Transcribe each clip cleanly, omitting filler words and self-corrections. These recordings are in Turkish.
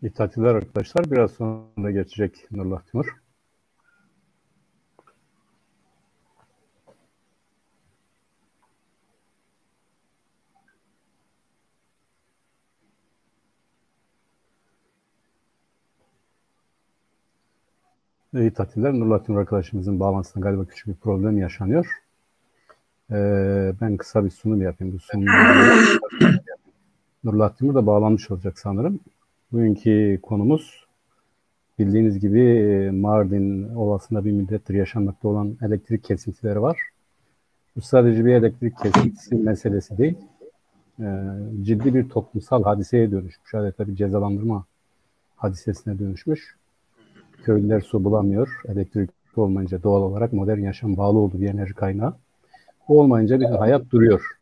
İtatiler arkadaşlar biraz sonra geçecek Nurullah Timur. İtatiler Nurullah Timur arkadaşımızın bağlantısında galiba küçük bir problem yaşanıyor. Ben kısa bir sunum yapayım. Bu sunumu Nurullah Timur da bağlanmış olacak sanırım. Bugünkü konumuz bildiğiniz gibi Mardin Ovası'nda bir müddettir yaşanmakta olan elektrik kesintileri var. Bu sadece bir elektrik kesintisi meselesi değil. Ciddi bir toplumsal hadiseye dönüşmüş. Adeta bir cezalandırma hadisesine dönüşmüş. Köylüler su bulamıyor. Elektrik olmayınca doğal olarak modern yaşam bağlı olduğu bir enerji kaynağı. Bu olmayınca bir hayat duruyor.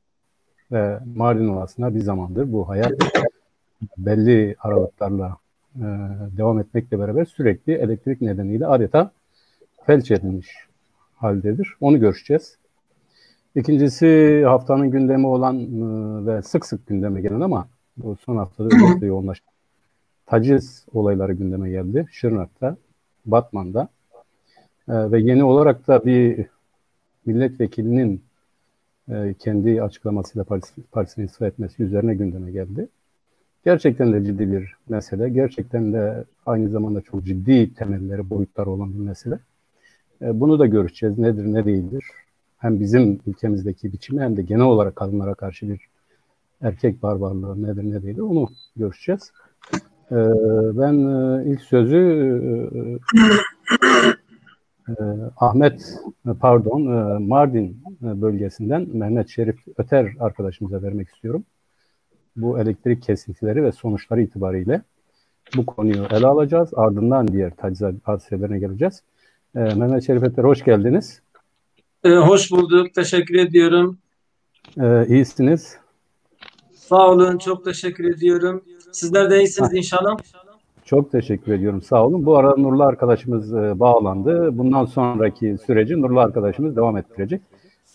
Ve Mardin Ovası'nda bir zamandır bu hayat belli aralıklarla devam etmekle beraber sürekli elektrik nedeniyle adeta felç edilmiş haldedir. Onu görüşeceğiz. İkincisi haftanın gündemi olan ve sık sık gündeme gelen ama bu son haftada özellikle yoğunlaşan taciz olayları gündeme geldi. Şırnak'ta, Batman'da ve yeni olarak da bir milletvekilinin kendi açıklamasıyla partisini istifa etmesi üzerine gündeme geldi. Gerçekten de ciddi bir mesele. Gerçekten de aynı zamanda çok ciddi temelleri, boyutları olan bir mesele. Bunu da görüşeceğiz. Nedir, ne değildir? Hem bizim ülkemizdeki biçimi hem de genel olarak kadınlara karşı bir erkek barbarlığı nedir, ne değildir onu görüşeceğiz. Ben ilk sözü Mardin bölgesinden Mehmet Şerif Öter arkadaşımıza vermek istiyorum. Bu elektrik kesintileri ve sonuçları itibariyle bu konuyu ele alacağız. Ardından diğer taciz hadiselerine geleceğiz. Mehmet Şerif Öter hoş geldiniz. Hoş bulduk. Teşekkür ediyorum. İyisiniz. Sağ olun. Çok teşekkür ediyorum. Sizler de iyisiniz inşallah. Çok teşekkür ediyorum. Sağ olun. Bu arada Nurlu arkadaşımız bağlandı. Bundan sonraki süreci Nurlu arkadaşımız devam ettirecek.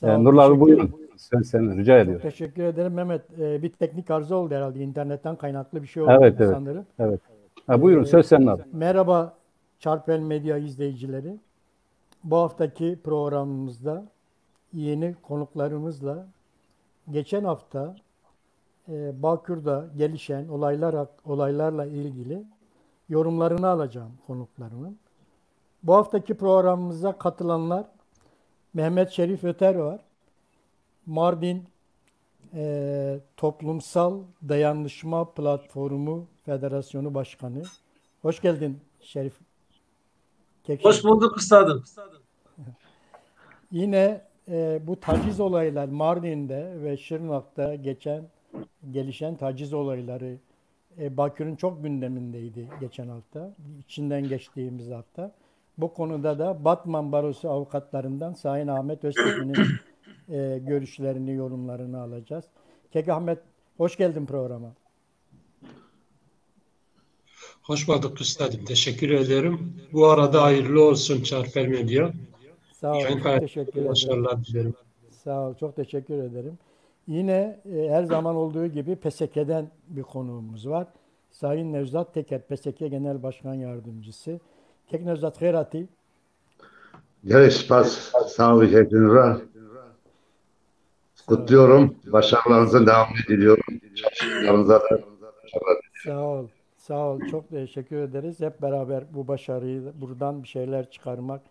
Nurlu abi buyurun. Sen rica ediyorum. Çok teşekkür ederim Mehmet. Bir teknik arıza oldu herhalde. İnternetten kaynaklı bir şey oldu sanırım. Evet. Buyurun söz senin abi. Merhaba Çarpel Medya izleyicileri. Bu haftaki programımızda yeni konuklarımızla geçen hafta Bakür'de gelişen olaylarla ilgili yorumlarını alacağım konuklarımın. Bu haftaki programımıza katılanlar Mehmet Şerif Öter var. Mardin Toplumsal Dayanışma Platformu Federasyonu Başkanı. Hoş geldin Şerif. Hoş bulduk üstadım. Yine bu taciz olaylar Mardin'de ve Şırnak'ta gelişen taciz olayları Bakür'ün çok gündemindeydi geçen hafta. İçinden geçtiğimiz hafta. Bu konuda da Batman Barosu avukatlarından Sayın Ahmet Öztekin'in görüşlerini, yorumlarını alacağız. Kek Ahmet, hoş geldin programa. Hoş bulduk üstadım. Teşekkür ederim. Bu arada hayırlı olsun Çarpel Medya. Sağ ol, çok teşekkür ederim. Başarılar dilerim. Sağ ol, çok teşekkür ederim. Yine her zaman olduğu gibi PSK'den bir konuğumuz var. Sayın Nevzat Teker, PSK Genel Başkan Yardımcısı. Kek Nevzat Khairati. Geliş pas, sağlık hepinize. Kutluyorum. Başarılarınızın devamını diliyorum. Çalışmalarınıza da başarılar diliyorum. Sağ ol. Çok teşekkür ederiz. Hep beraber bu başarıyı, buradan bir şeyler çıkarmak,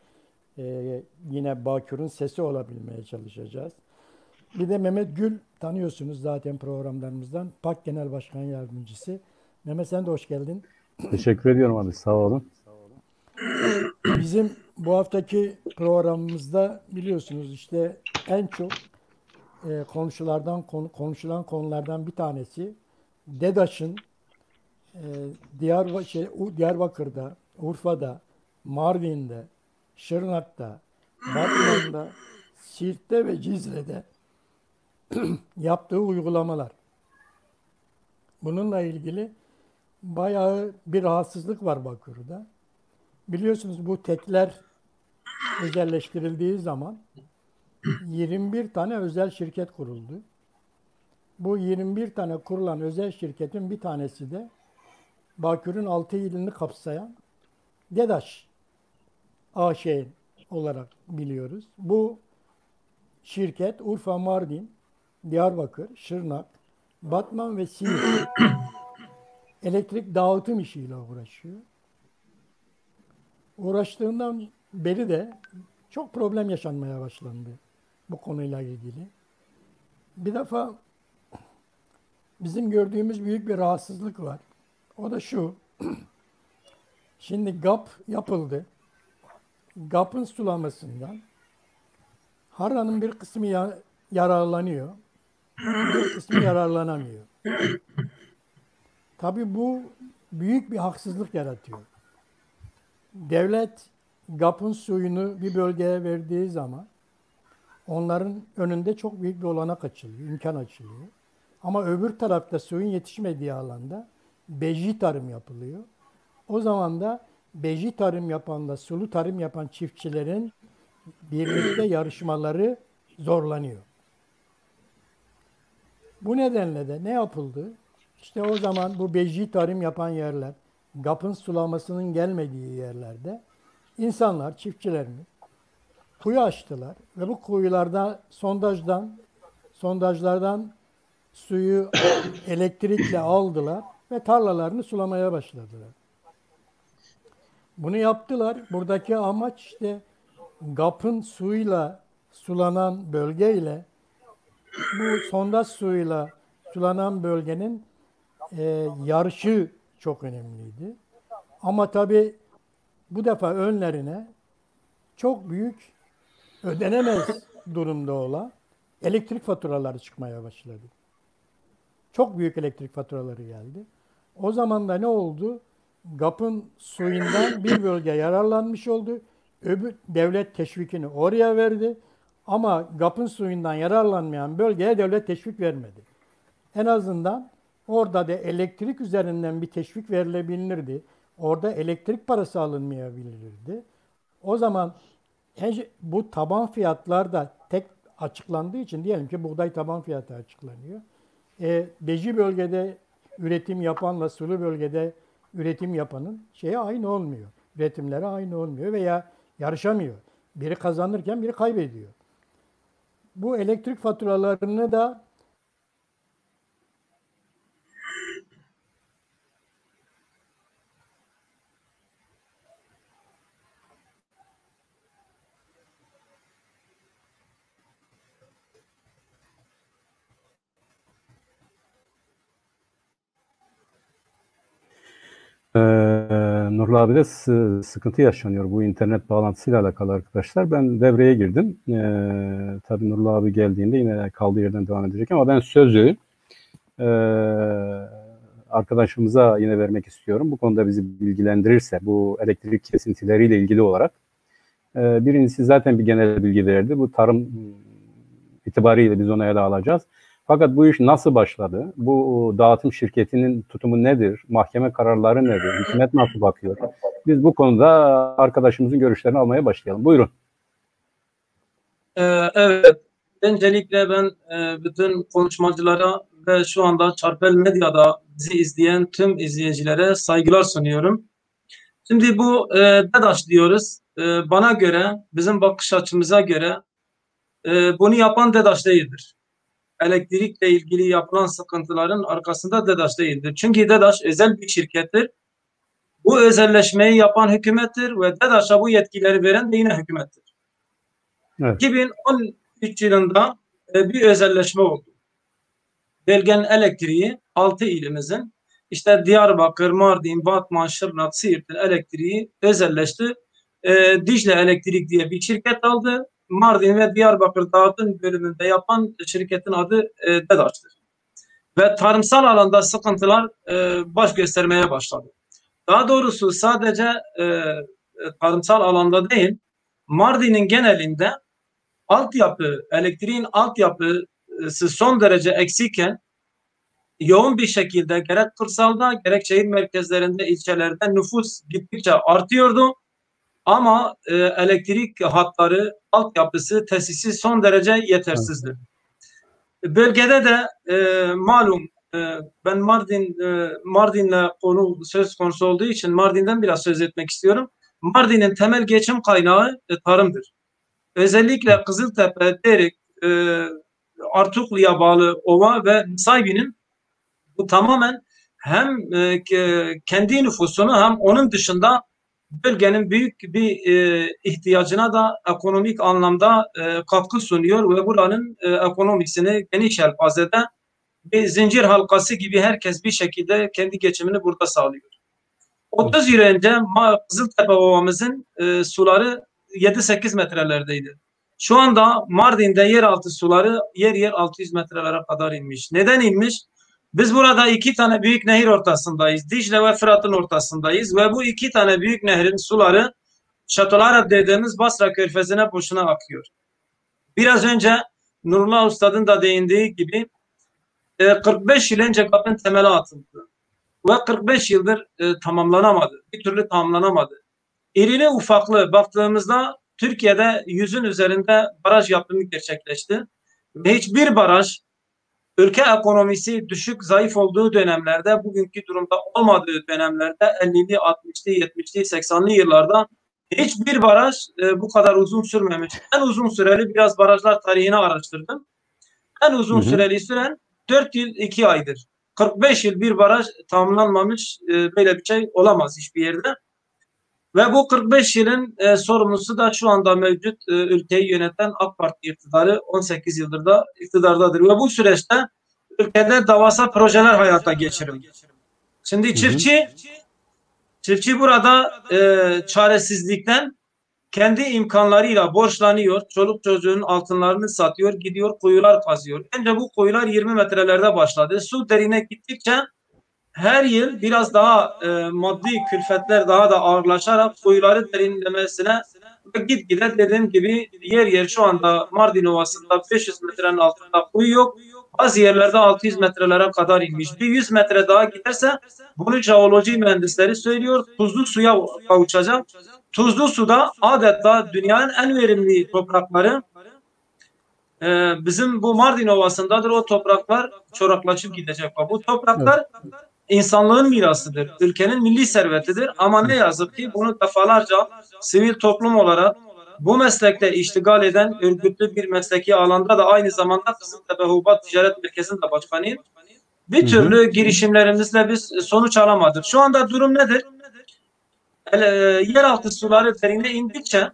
yine Bakür'ün sesi olabilmeye çalışacağız. Bir de Mehmet Gül, tanıyorsunuz zaten programlarımızdan. PAK Genel Başkan Yardımcısı. Mehmet sen de hoş geldin. Teşekkür ediyorum abi. Sağ olun. Bizim bu haftaki programımızda biliyorsunuz işte en çok konuşulan konulardan bir tanesi DEDAŞ'ın Diyarbakır'da, Urfa'da, Mardin'de, Şırnak'ta, Batman'da, Siirt'te ve Cizre'de yaptığı uygulamalar. Bununla ilgili bayağı bir rahatsızlık var Bakür'de. Biliyorsunuz bu tekler özelleştirildiği zaman 21 tane özel şirket kuruldu. Bu 21 tane kurulan özel şirketin bir tanesi de Bakür'ün 6 ilini kapsayan DEDAŞ AŞ olarak biliyoruz. Bu şirket Urfa, Mardin, Diyarbakır, Şırnak, Batman ve Siirt elektrik dağıtım işiyle uğraşıyor. Uğraştığından beri de çok problem yaşanmaya başlandı bu konuyla ilgili. Bir defa bizim gördüğümüz büyük bir rahatsızlık var. O da şu. Şimdi GAP yapıldı. GAP'ın sulamasından Harran'ın bir kısmı yararlanıyor, bir kısmı yararlanamıyor. Tabii bu büyük bir haksızlık yaratıyor. Devlet GAP'ın suyunu bir bölgeye verdiği zaman onların önünde çok büyük bir olanak açılıyor, imkan açılıyor. Ama öbür tarafta suyun yetişmediği alanda beji tarım yapılıyor. O zaman da beji tarım yapanla sulu tarım yapan çiftçilerin birlikte yarışmaları zorlanıyor. Bu nedenle de ne yapıldı? İşte o zaman bu beji tarım yapan yerler, GAP'ın sulamasının gelmediği yerlerde insanlar, çiftçilerimiz kuyu açtılar ve bu kuyularda sondajlardan suyu elektrikle aldılar ve tarlalarını sulamaya başladılar. Bunu yaptılar. Buradaki amaç işte GAP'ın suyla sulanan bölge ile bu sondaj suyuyla sulanan bölgenin yarışı çok önemliydi. Ama tabii bu defa önlerine çok büyük ödenemez durumda olan elektrik faturaları çıkmaya başladı. Çok büyük elektrik faturaları geldi. O zaman da ne oldu? GAP'ın suyundan bir bölge yararlanmış oldu. Öbür devlet teşvikini oraya verdi. Ama GAP'ın suyundan yararlanmayan bölgeye devlet teşvik vermedi. En azından orada da elektrik üzerinden bir teşvik verilebilirdi. Orada elektrik parası alınmayabilirdi. O zaman bu taban fiyatlar da tek açıklandığı için diyelim ki buğday taban fiyatı açıklanıyor. Beji bölgede üretim yapanla sulu bölgede üretim yapanın şeyi aynı olmuyor. Üretimleri aynı olmuyor veya yarışamıyor. Biri kazanırken biri kaybediyor. Bu elektrik faturalarını da Nurullah abi de sıkıntı yaşanıyor bu internet bağlantısıyla alakalı arkadaşlar. Ben devreye girdim. Tabii Nurullah abi geldiğinde yine kaldığı yerden devam edecek ama ben sözü arkadaşımıza yine vermek istiyorum. Bu konuda bizi bilgilendirirse bu elektrik kesintileriyle ilgili olarak. Birincisi zaten bir genel bilgi verdi. Bu tarım itibariyle biz onu ele alacağız. Fakat bu iş nasıl başladı? Bu dağıtım şirketinin tutumu nedir? Mahkeme kararları nedir? Hükümet nasıl bakıyor? Biz bu konuda arkadaşımızın görüşlerini almaya başlayalım. Buyurun. Evet. Öncelikle ben bütün konuşmacılara ve şu anda Çarpel Medya'da bizi izleyen tüm izleyicilere saygılar sunuyorum. Şimdi bu DEDAŞ diyoruz. Bana göre, bizim bakış açımıza göre bunu yapan DEDAŞ değildir. Elektrikle ilgili yapılan sıkıntıların arkasında DEDAŞ değildir. Çünkü DEDAŞ özel bir şirkettir. Bu özelleşmeyi yapan hükümettir ve DEDAŞ'a bu yetkileri veren de yine hükümettir. Evet. 2013 yılında bir özelleşme oldu. Belgen elektriği 6 ilimizin işte Diyarbakır, Mardin, Batman, Şırnak, Siirt'in elektriği özelleşti. Dicle Elektrik diye bir şirket aldı. Mardin ve Diyarbakır dağıtım bölümünde yapan şirketin adı DEDAŞ'tır. Ve tarımsal alanda sıkıntılar baş göstermeye başladı. Daha doğrusu sadece tarımsal alanda değil, Mardin'in genelinde elektriğin altyapısı son derece eksikken yoğun bir şekilde gerek kırsalda gerek şehir merkezlerinde, ilçelerde nüfus gittikçe artıyordu. Ama elektrik hatları, altyapısı, tesisi son derece yetersizdi. Bölgede de malum ben Mardin'le konu söz konusu olduğu için Mardin'den biraz söz etmek istiyorum. Mardin'in temel geçim kaynağı tarımdır. Özellikle Kızıltepe, Derik, Artuklu'ya bağlı ova ve Nusaybin'in bu tamamen hem kendi nüfusunu hem onun dışında bölgenin büyük bir ihtiyacına da ekonomik anlamda katkı sunuyor ve buranın ekonomisini geniş yelpazede bir zincir halkası gibi herkes bir şekilde kendi geçimini burada sağlıyor. 30 yıl önce Kızıltepe Ovamızın suları 7-8 metrelerdeydi. Şu anda Mardin'de yeraltı suları yer 600 metrelere kadar inmiş. Neden inmiş? Biz burada iki tane büyük nehir ortasındayız. Dicle ve Fırat'ın ortasındayız ve bu iki tane büyük nehrin suları Şatolara dediğimiz Basra Körfezi'ne boşuna akıyor. Biraz önce Nurullah Ustad'ın da değindiği gibi 45 yıl önce kapının temeli atıldı. Ve 45 yıldır tamamlanamadı. Bir türlü tamamlanamadı. İrili ufaklı baktığımızda Türkiye'de 100'ün üzerinde baraj yapımı gerçekleşti. Ve hiçbir baraj ülke ekonomisi düşük, zayıf olduğu dönemlerde, bugünkü durumda olmadığı dönemlerde 50'li, 60'lı, 70'li, 80'li yıllarda hiçbir baraj bu kadar uzun sürmemiş. En uzun süreli biraz barajlar tarihini araştırdım. En uzun süreli süren 4 yıl 2 aydır. 45 yıl bir baraj tamamlanmamış, böyle bir şey olamaz hiçbir yerde. Ve bu 45 yılın sorumlusu da şu anda mevcut ülkeyi yöneten AK Parti iktidarı 18 yıldır da iktidardadır. Ve bu süreçte ülkede devasa projeler hayata geçirildi. Şimdi çiftçi burada çaresizlikten kendi imkanlarıyla borçlanıyor. Çoluk çocuğun altınlarını satıyor, gidiyor kuyular kazıyor. Önce bu kuyular 20 metrelerde başladı. Su derine gittikçe her yıl biraz daha maddi külfetler daha da ağırlaşarak kuyuları derinlemesine ve gitgide dediğim gibi yer şu anda Mardin Ovası'nda 500 metrenin altında kuyu yok. Bazı yerlerde 600 metrelere kadar inmiş. Bir 100 metre daha giderse bunu jeoloji mühendisleri söylüyor. Tuzlu suya kavuşacak. Tuzlu suda adeta dünyanın en verimli toprakları bizim bu Mardin Ovası'ndadır. O topraklar çoraklaşıp gidecek. Bu topraklar insanlığın mirasıdır. Ülkenin milli servetidir. Ama ne yazık ki bunu defalarca sivil toplum olarak bu meslekte iştigal eden örgütlü bir mesleki alanda da aynı zamanda Kızıltepe Hububat Ticaret Merkezi'nin de başkanıyım. Bir türlü girişimlerimizle biz sonuç alamadık. Şu anda durum nedir? Yeraltı suları derine indikçe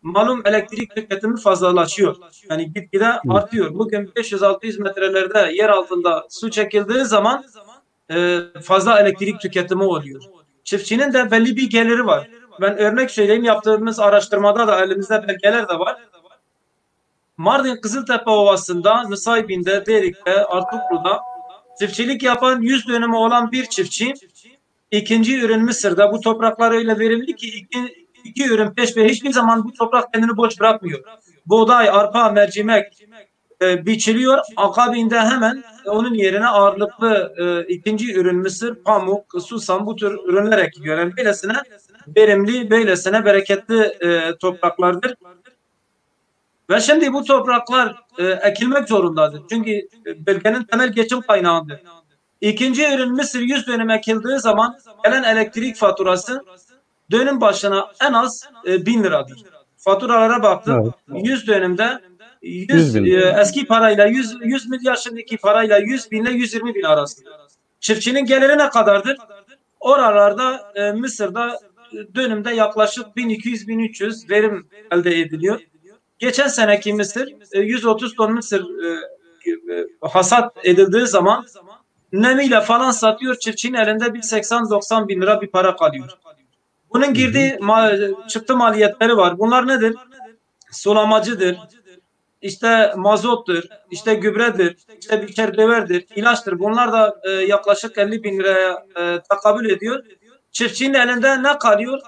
malum elektrik tüketimi fazlalaşıyor. Yani gitgide artıyor. Bugün 500-600 metrelerde yer altında su çekildiği zaman fazla elektrik tüketimi oluyor. Çiftçinin de belli bir geliri var. Ben örnek söyleyeyim, yaptığımız araştırmada da elimizde belgeler de var. Mardin Kızıltepe Ovası'nda, Nusaybin'de, Derik'te, Artuklu'da çiftçilik yapan 100 dönümü olan bir çiftçi ikinci ürün Mısır'da bu topraklar öyle verildi ki iki ürün peş peşe hiçbir zaman bu toprak kendini boş bırakmıyor. Buğday, arpa, mercimek biçiliyor. Akabinde hemen onun yerine ağırlıklı ikinci ürün mısır, pamuk, susam bu tür ürünler ekiliyor. Yani böylesine verimli, böylesine bereketli topraklardır. Ve şimdi bu topraklar ekilmek zorundadır. Çünkü bölgenin temel geçim kaynağıdır. İkinci ürün mısır 100 dönüm ekildiği zaman gelen elektrik faturası dönüm başına en az 1000 liradır. Faturalara baktım. Evet. 100 dönümde 100 eski parayla 100 milyar şimdiki parayla 100 bin ile 120 bin arası. Çiftçinin geliri ne kadardır? Oralarda Mısır'da dönümde yaklaşık 1200-1300 verim elde ediliyor. Geçen seneki Mısır 130 ton Mısır hasat edildiği zaman nemiyle falan satıyor. Çiftçinin elinde bir 80-90 bin lira bir para kalıyor. Bunun girdiği çıktı maliyetleri var. Bunlar nedir? Sulamacıdır, işte mazottur, işte gübredir, işte biçer döverdir, ilaçtır. Bunlar da yaklaşık 50 bin liraya takabül ediyor. Çiftçinin elinde ne kalıyor?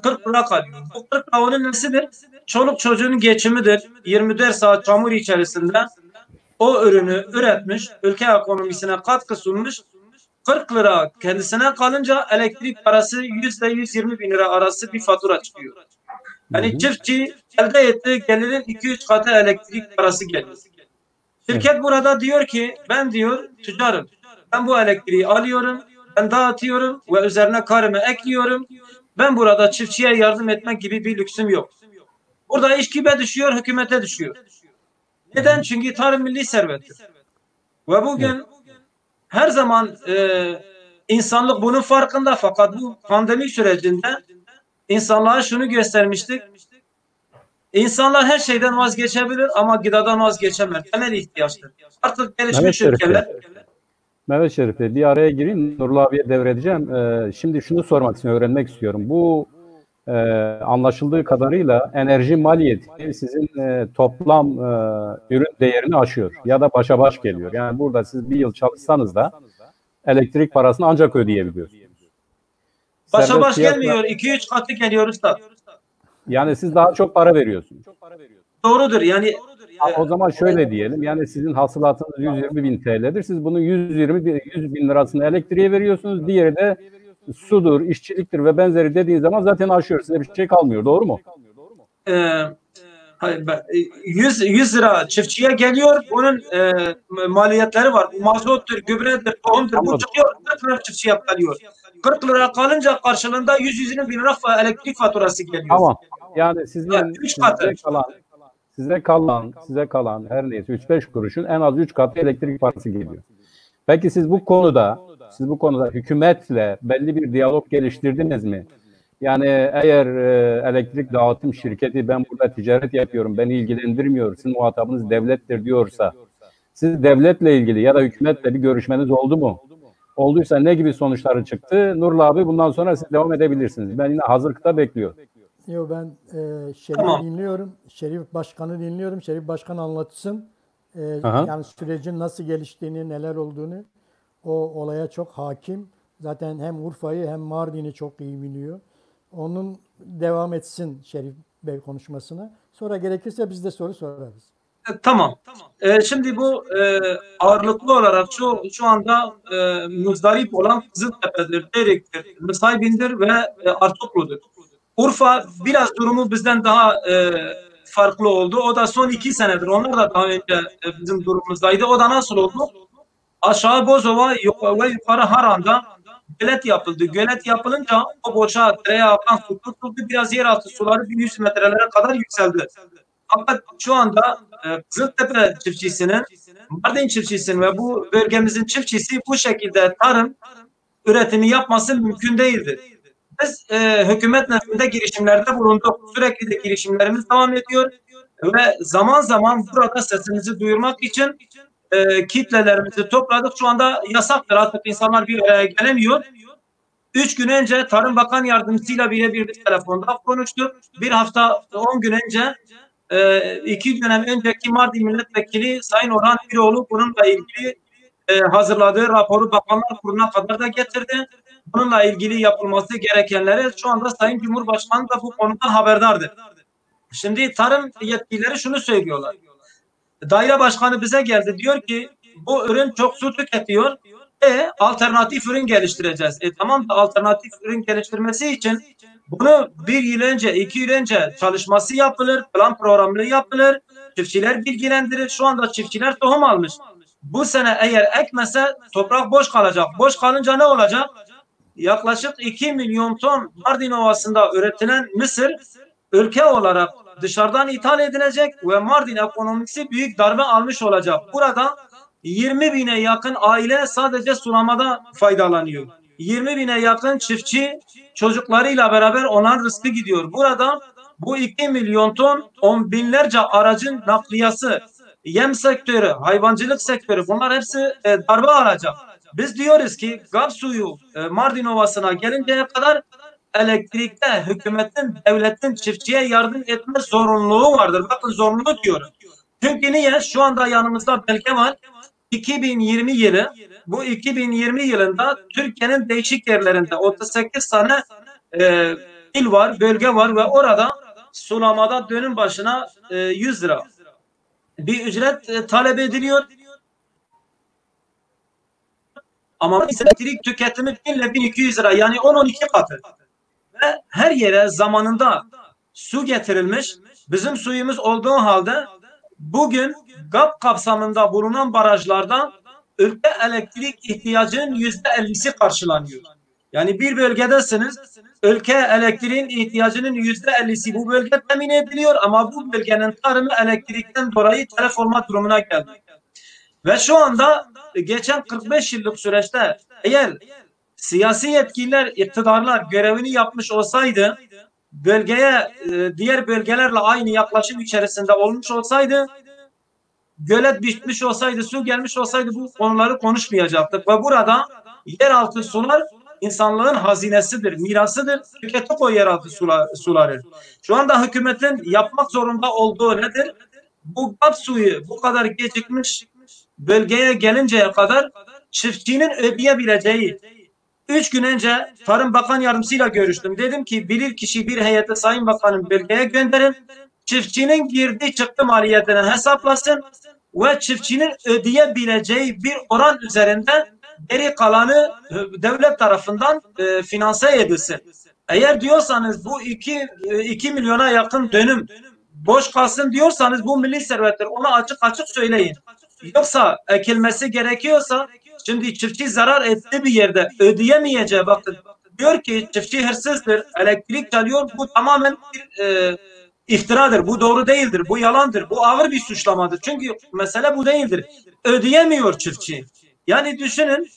40 lira kalıyor. Bu 40 lira onun nesidir? Çoluk çocuğun geçimidir. 24 saat çamur içerisinde o ürünü üretmiş, ülke ekonomisine katkı sunmuş. 40 lira kendisine kalınca elektrik parası %120 bin lira arası bir fatura çıkıyor. Yani çiftçi elde ettiği gelirin 2-3 katı elektrik parası geliyor. Şirket burada diyor ki ben diyor tüccarım. Ben bu elektriği alıyorum, ben dağıtıyorum ve üzerine karımı ekliyorum. Ben burada çiftçiye yardım etmek gibi bir lüksüm yok. Burada iş kime düşüyor? Hükümete düşüyor. Neden? Çünkü tarım milli servettir. Ve bugün her zaman insanlık bunun farkında, fakat bu pandemi sürecinde insanlığa şunu göstermiştik. İnsanlar her şeyden vazgeçebilir ama gıdadan vazgeçemez. Temel ihtiyaçtır. Artık gelişmiş ülkeler. Mehmet Şerif Bey, bir araya gireyim. Nurullah abiye devredeceğim. Şimdi şunu sormak istiyorum, öğrenmek istiyorum. Bu anlaşıldığı kadarıyla enerji maliyeti sizin toplam ürün değerini aşıyor ya da başa baş geliyor. Yani burada siz bir yıl çalışsanız da elektrik parasını ancak ödeyebiliyorsunuz. Başa baş gelmiyor. 2-3 katı geliyor usta. Yani siz daha çok para veriyorsunuz. Doğrudur. Yani o zaman şöyle diyelim. Yani sizin hasılatınız 120.000 TL'dir. Siz bunun 100.000 lirasını elektriğe veriyorsunuz. Diğeri de sudur, işçiliktir ve benzeri dediğin zaman zaten aşıyor. Size bir şey kalmıyor. Doğru mu? 100 lira çiftçiye geliyor. Bunun maliyetleri var. Mazottur, gübredir, tohumdur. Bu çıkıyor. 40 lira çiftçiye kalıyor. 40 lira kalınca karşılığında 100 bin lira elektrik faturası geliyor. Tamam. Yani size kalan her neyse 3-5 kuruşun en az 3 katı elektrik parası geliyor. Peki siz bu konuda hükümetle belli bir diyalog geliştirdiniz mi? Yani eğer elektrik dağıtım şirketi ben burada ticaret yapıyorum, beni ilgilendirmiyor, sizin muhatabınız devlettir diyorsa, siz devletle ilgili ya da hükümetle bir görüşmeniz oldu mu? Olduysa ne gibi sonuçları çıktı? Nurullah abi bundan sonra siz devam edebilirsiniz. Ben yine hazırlıkta bekliyorum. Yok, ben Şerif'i dinliyorum. Şerif Başkan'ı dinliyorum. Şerif Başkan anlatsın. Yani sürecin nasıl geliştiğini, neler olduğunu, o olaya çok hakim. Zaten hem Urfa'yı hem Mardin'i çok iyi biliyor. Onun devam etsin Şerif Bey konuşmasına. Sonra gerekirse biz de soru sorarız. Tamam. Şimdi bu ağırlıklı olarak şu anda muzdarip olan Kızıltepe'dir, Derik'tir, Nusaybin'dir ve Artuklu'dur. Urfa biraz durumu bizden daha farklı oldu. O da son 2 senedir. Onlar da daha önce bizim durumumuzdaydı. O da nasıl oldu? Aşağı Bozova ve yukarı Haran'da gölet yapıldı. Gölet yapılınca o boşa dereye akan su tutuldu. Biraz yeraltı suları 1100 metrelere kadar yükseldi. Fakat şu anda Kızıltepe çiftçisinin, Mardin çiftçisinin ve bu bölgemizin çiftçisi bu şekilde tarım üretimi yapması mümkün değildir. Biz hükümet nezdinde girişimlerde bulunduk. Sürekli de girişimlerimiz devam ediyor ve zaman zaman burada sesimizi duyurmak için kitlelerimizi topladık. Şu anda yasaktır, artık insanlar bir araya gelemiyor. 3 gün önce Tarım Bakan Yardımcısıyla birebir bir telefonda konuştuk. Bir hafta 10 gün önce 2 dönem önceki Mardin Milletvekili Sayın Orhan Biroğlu bununla ilgili hazırladığı raporu Bakanlar Kurulu'na kadar da getirdi. Bununla ilgili yapılması gerekenleri şu anda Sayın Cumhurbaşkanı da bu konuda haberdardır. Şimdi tarım yetkilileri şunu söylüyorlar. Daire başkanı bize geldi, diyor ki bu ürün çok su tüketiyor. Alternatif ürün geliştireceğiz. Tamam da alternatif ürün geliştirmesi için bunu 1 yıl önce, 2 yıl önce çalışması yapılır, plan programlı yapılır, çiftçiler bilgilendirir. Şu anda çiftçiler tohum almış. Bu sene eğer ekmese toprak boş kalacak. Boş kalınca ne olacak? Yaklaşık 2 milyon ton Mardin Ovası'nda üretilen mısır ülke olarak dışarıdan ithal edilecek ve Mardin ekonomisi büyük darbe almış olacak. Burada 20 bine yakın aile sadece sulamada faydalanıyor. 20 bine yakın çiftçi çocuklarıyla beraber onlar rızkı gidiyor. Burada bu 2 milyon ton 10 binlerce aracın nakliyası, yem sektörü, hayvancılık sektörü, bunlar hepsi darbe alacak. Biz diyoruz ki GAP suyu Mardin Ovası'na gelinceye kadar elektrikte hükümetin, devletin çiftçiye yardım etme zorunluluğu vardır. Bakın zorunluluk diyorum. Çünkü niye? Şu anda yanımızda belge var. 2020 yılı, bu 2020 yılında Türkiye'nin değişik yerlerinde 38 tane il var, bölge var ve orada sulamada dönüm başına 100 lira bir ücret talep ediliyor. Ama elektrik tüketimi 1000 ile 1200 lira, yani 10-12 katı. Ve her yere zamanında su getirilmiş. Bizim suyumuz olduğu halde bugün GAP kapsamında bulunan barajlardan ülke elektrik ihtiyacının %50'si karşılanıyor. Yani bir bölgedesiniz, ülke elektriğin ihtiyacının %50'si bu bölge temin ediliyor ama bu bölgenin tarımı elektrikten dolayı telef olma durumuna geldi. Ve şu anda geçen 45 yıllık süreçte eğer siyasi yetkililer, iktidarlar görevini yapmış olsaydı, bölgeye diğer bölgelerle aynı yaklaşım içerisinde olmuş olsaydı, gölet bitmiş olsaydı, su gelmiş olsaydı bu konuları konuşmayacaktık. Ve burada yeraltı sular insanlığın hazinesidir, mirasıdır. Tüketik o yeraltı suları. Şu anda hükümetin yapmak zorunda olduğu nedir? Bu GAP suyu bu kadar gecikmiş bölgeye gelinceye kadar çiftçinin ödeyebileceği. 3 gün önce Tarım Bakan Yardımcısıyla görüştüm. Dedim ki bilirkişi bir heyete Sayın Bakanım bölgeye gönderin. Çiftçinin girdi çıktı maliyetini hesaplasın ve çiftçinin ödeyebileceği bir oran üzerinde geri kalanı devlet tarafından finanse edilsin. Eğer diyorsanız bu 2 milyona yakın dönüm boş kalsın diyorsanız bu milli servettir. Onu açık açık söyleyin. Yoksa ekilmesi gerekiyorsa şimdi çiftçi zarar ettiği bir yerde ödeyemeyeceği bakın. Diyor ki çiftçi hırsızdır, elektrik çalıyor. Bu tamamen bir iftiradır. Bu doğru değildir. Bu yalandır. Bu ağır bir suçlamadır. Çünkü mesele bu değildir. Ödeyemiyor çiftçi. Yani düşünün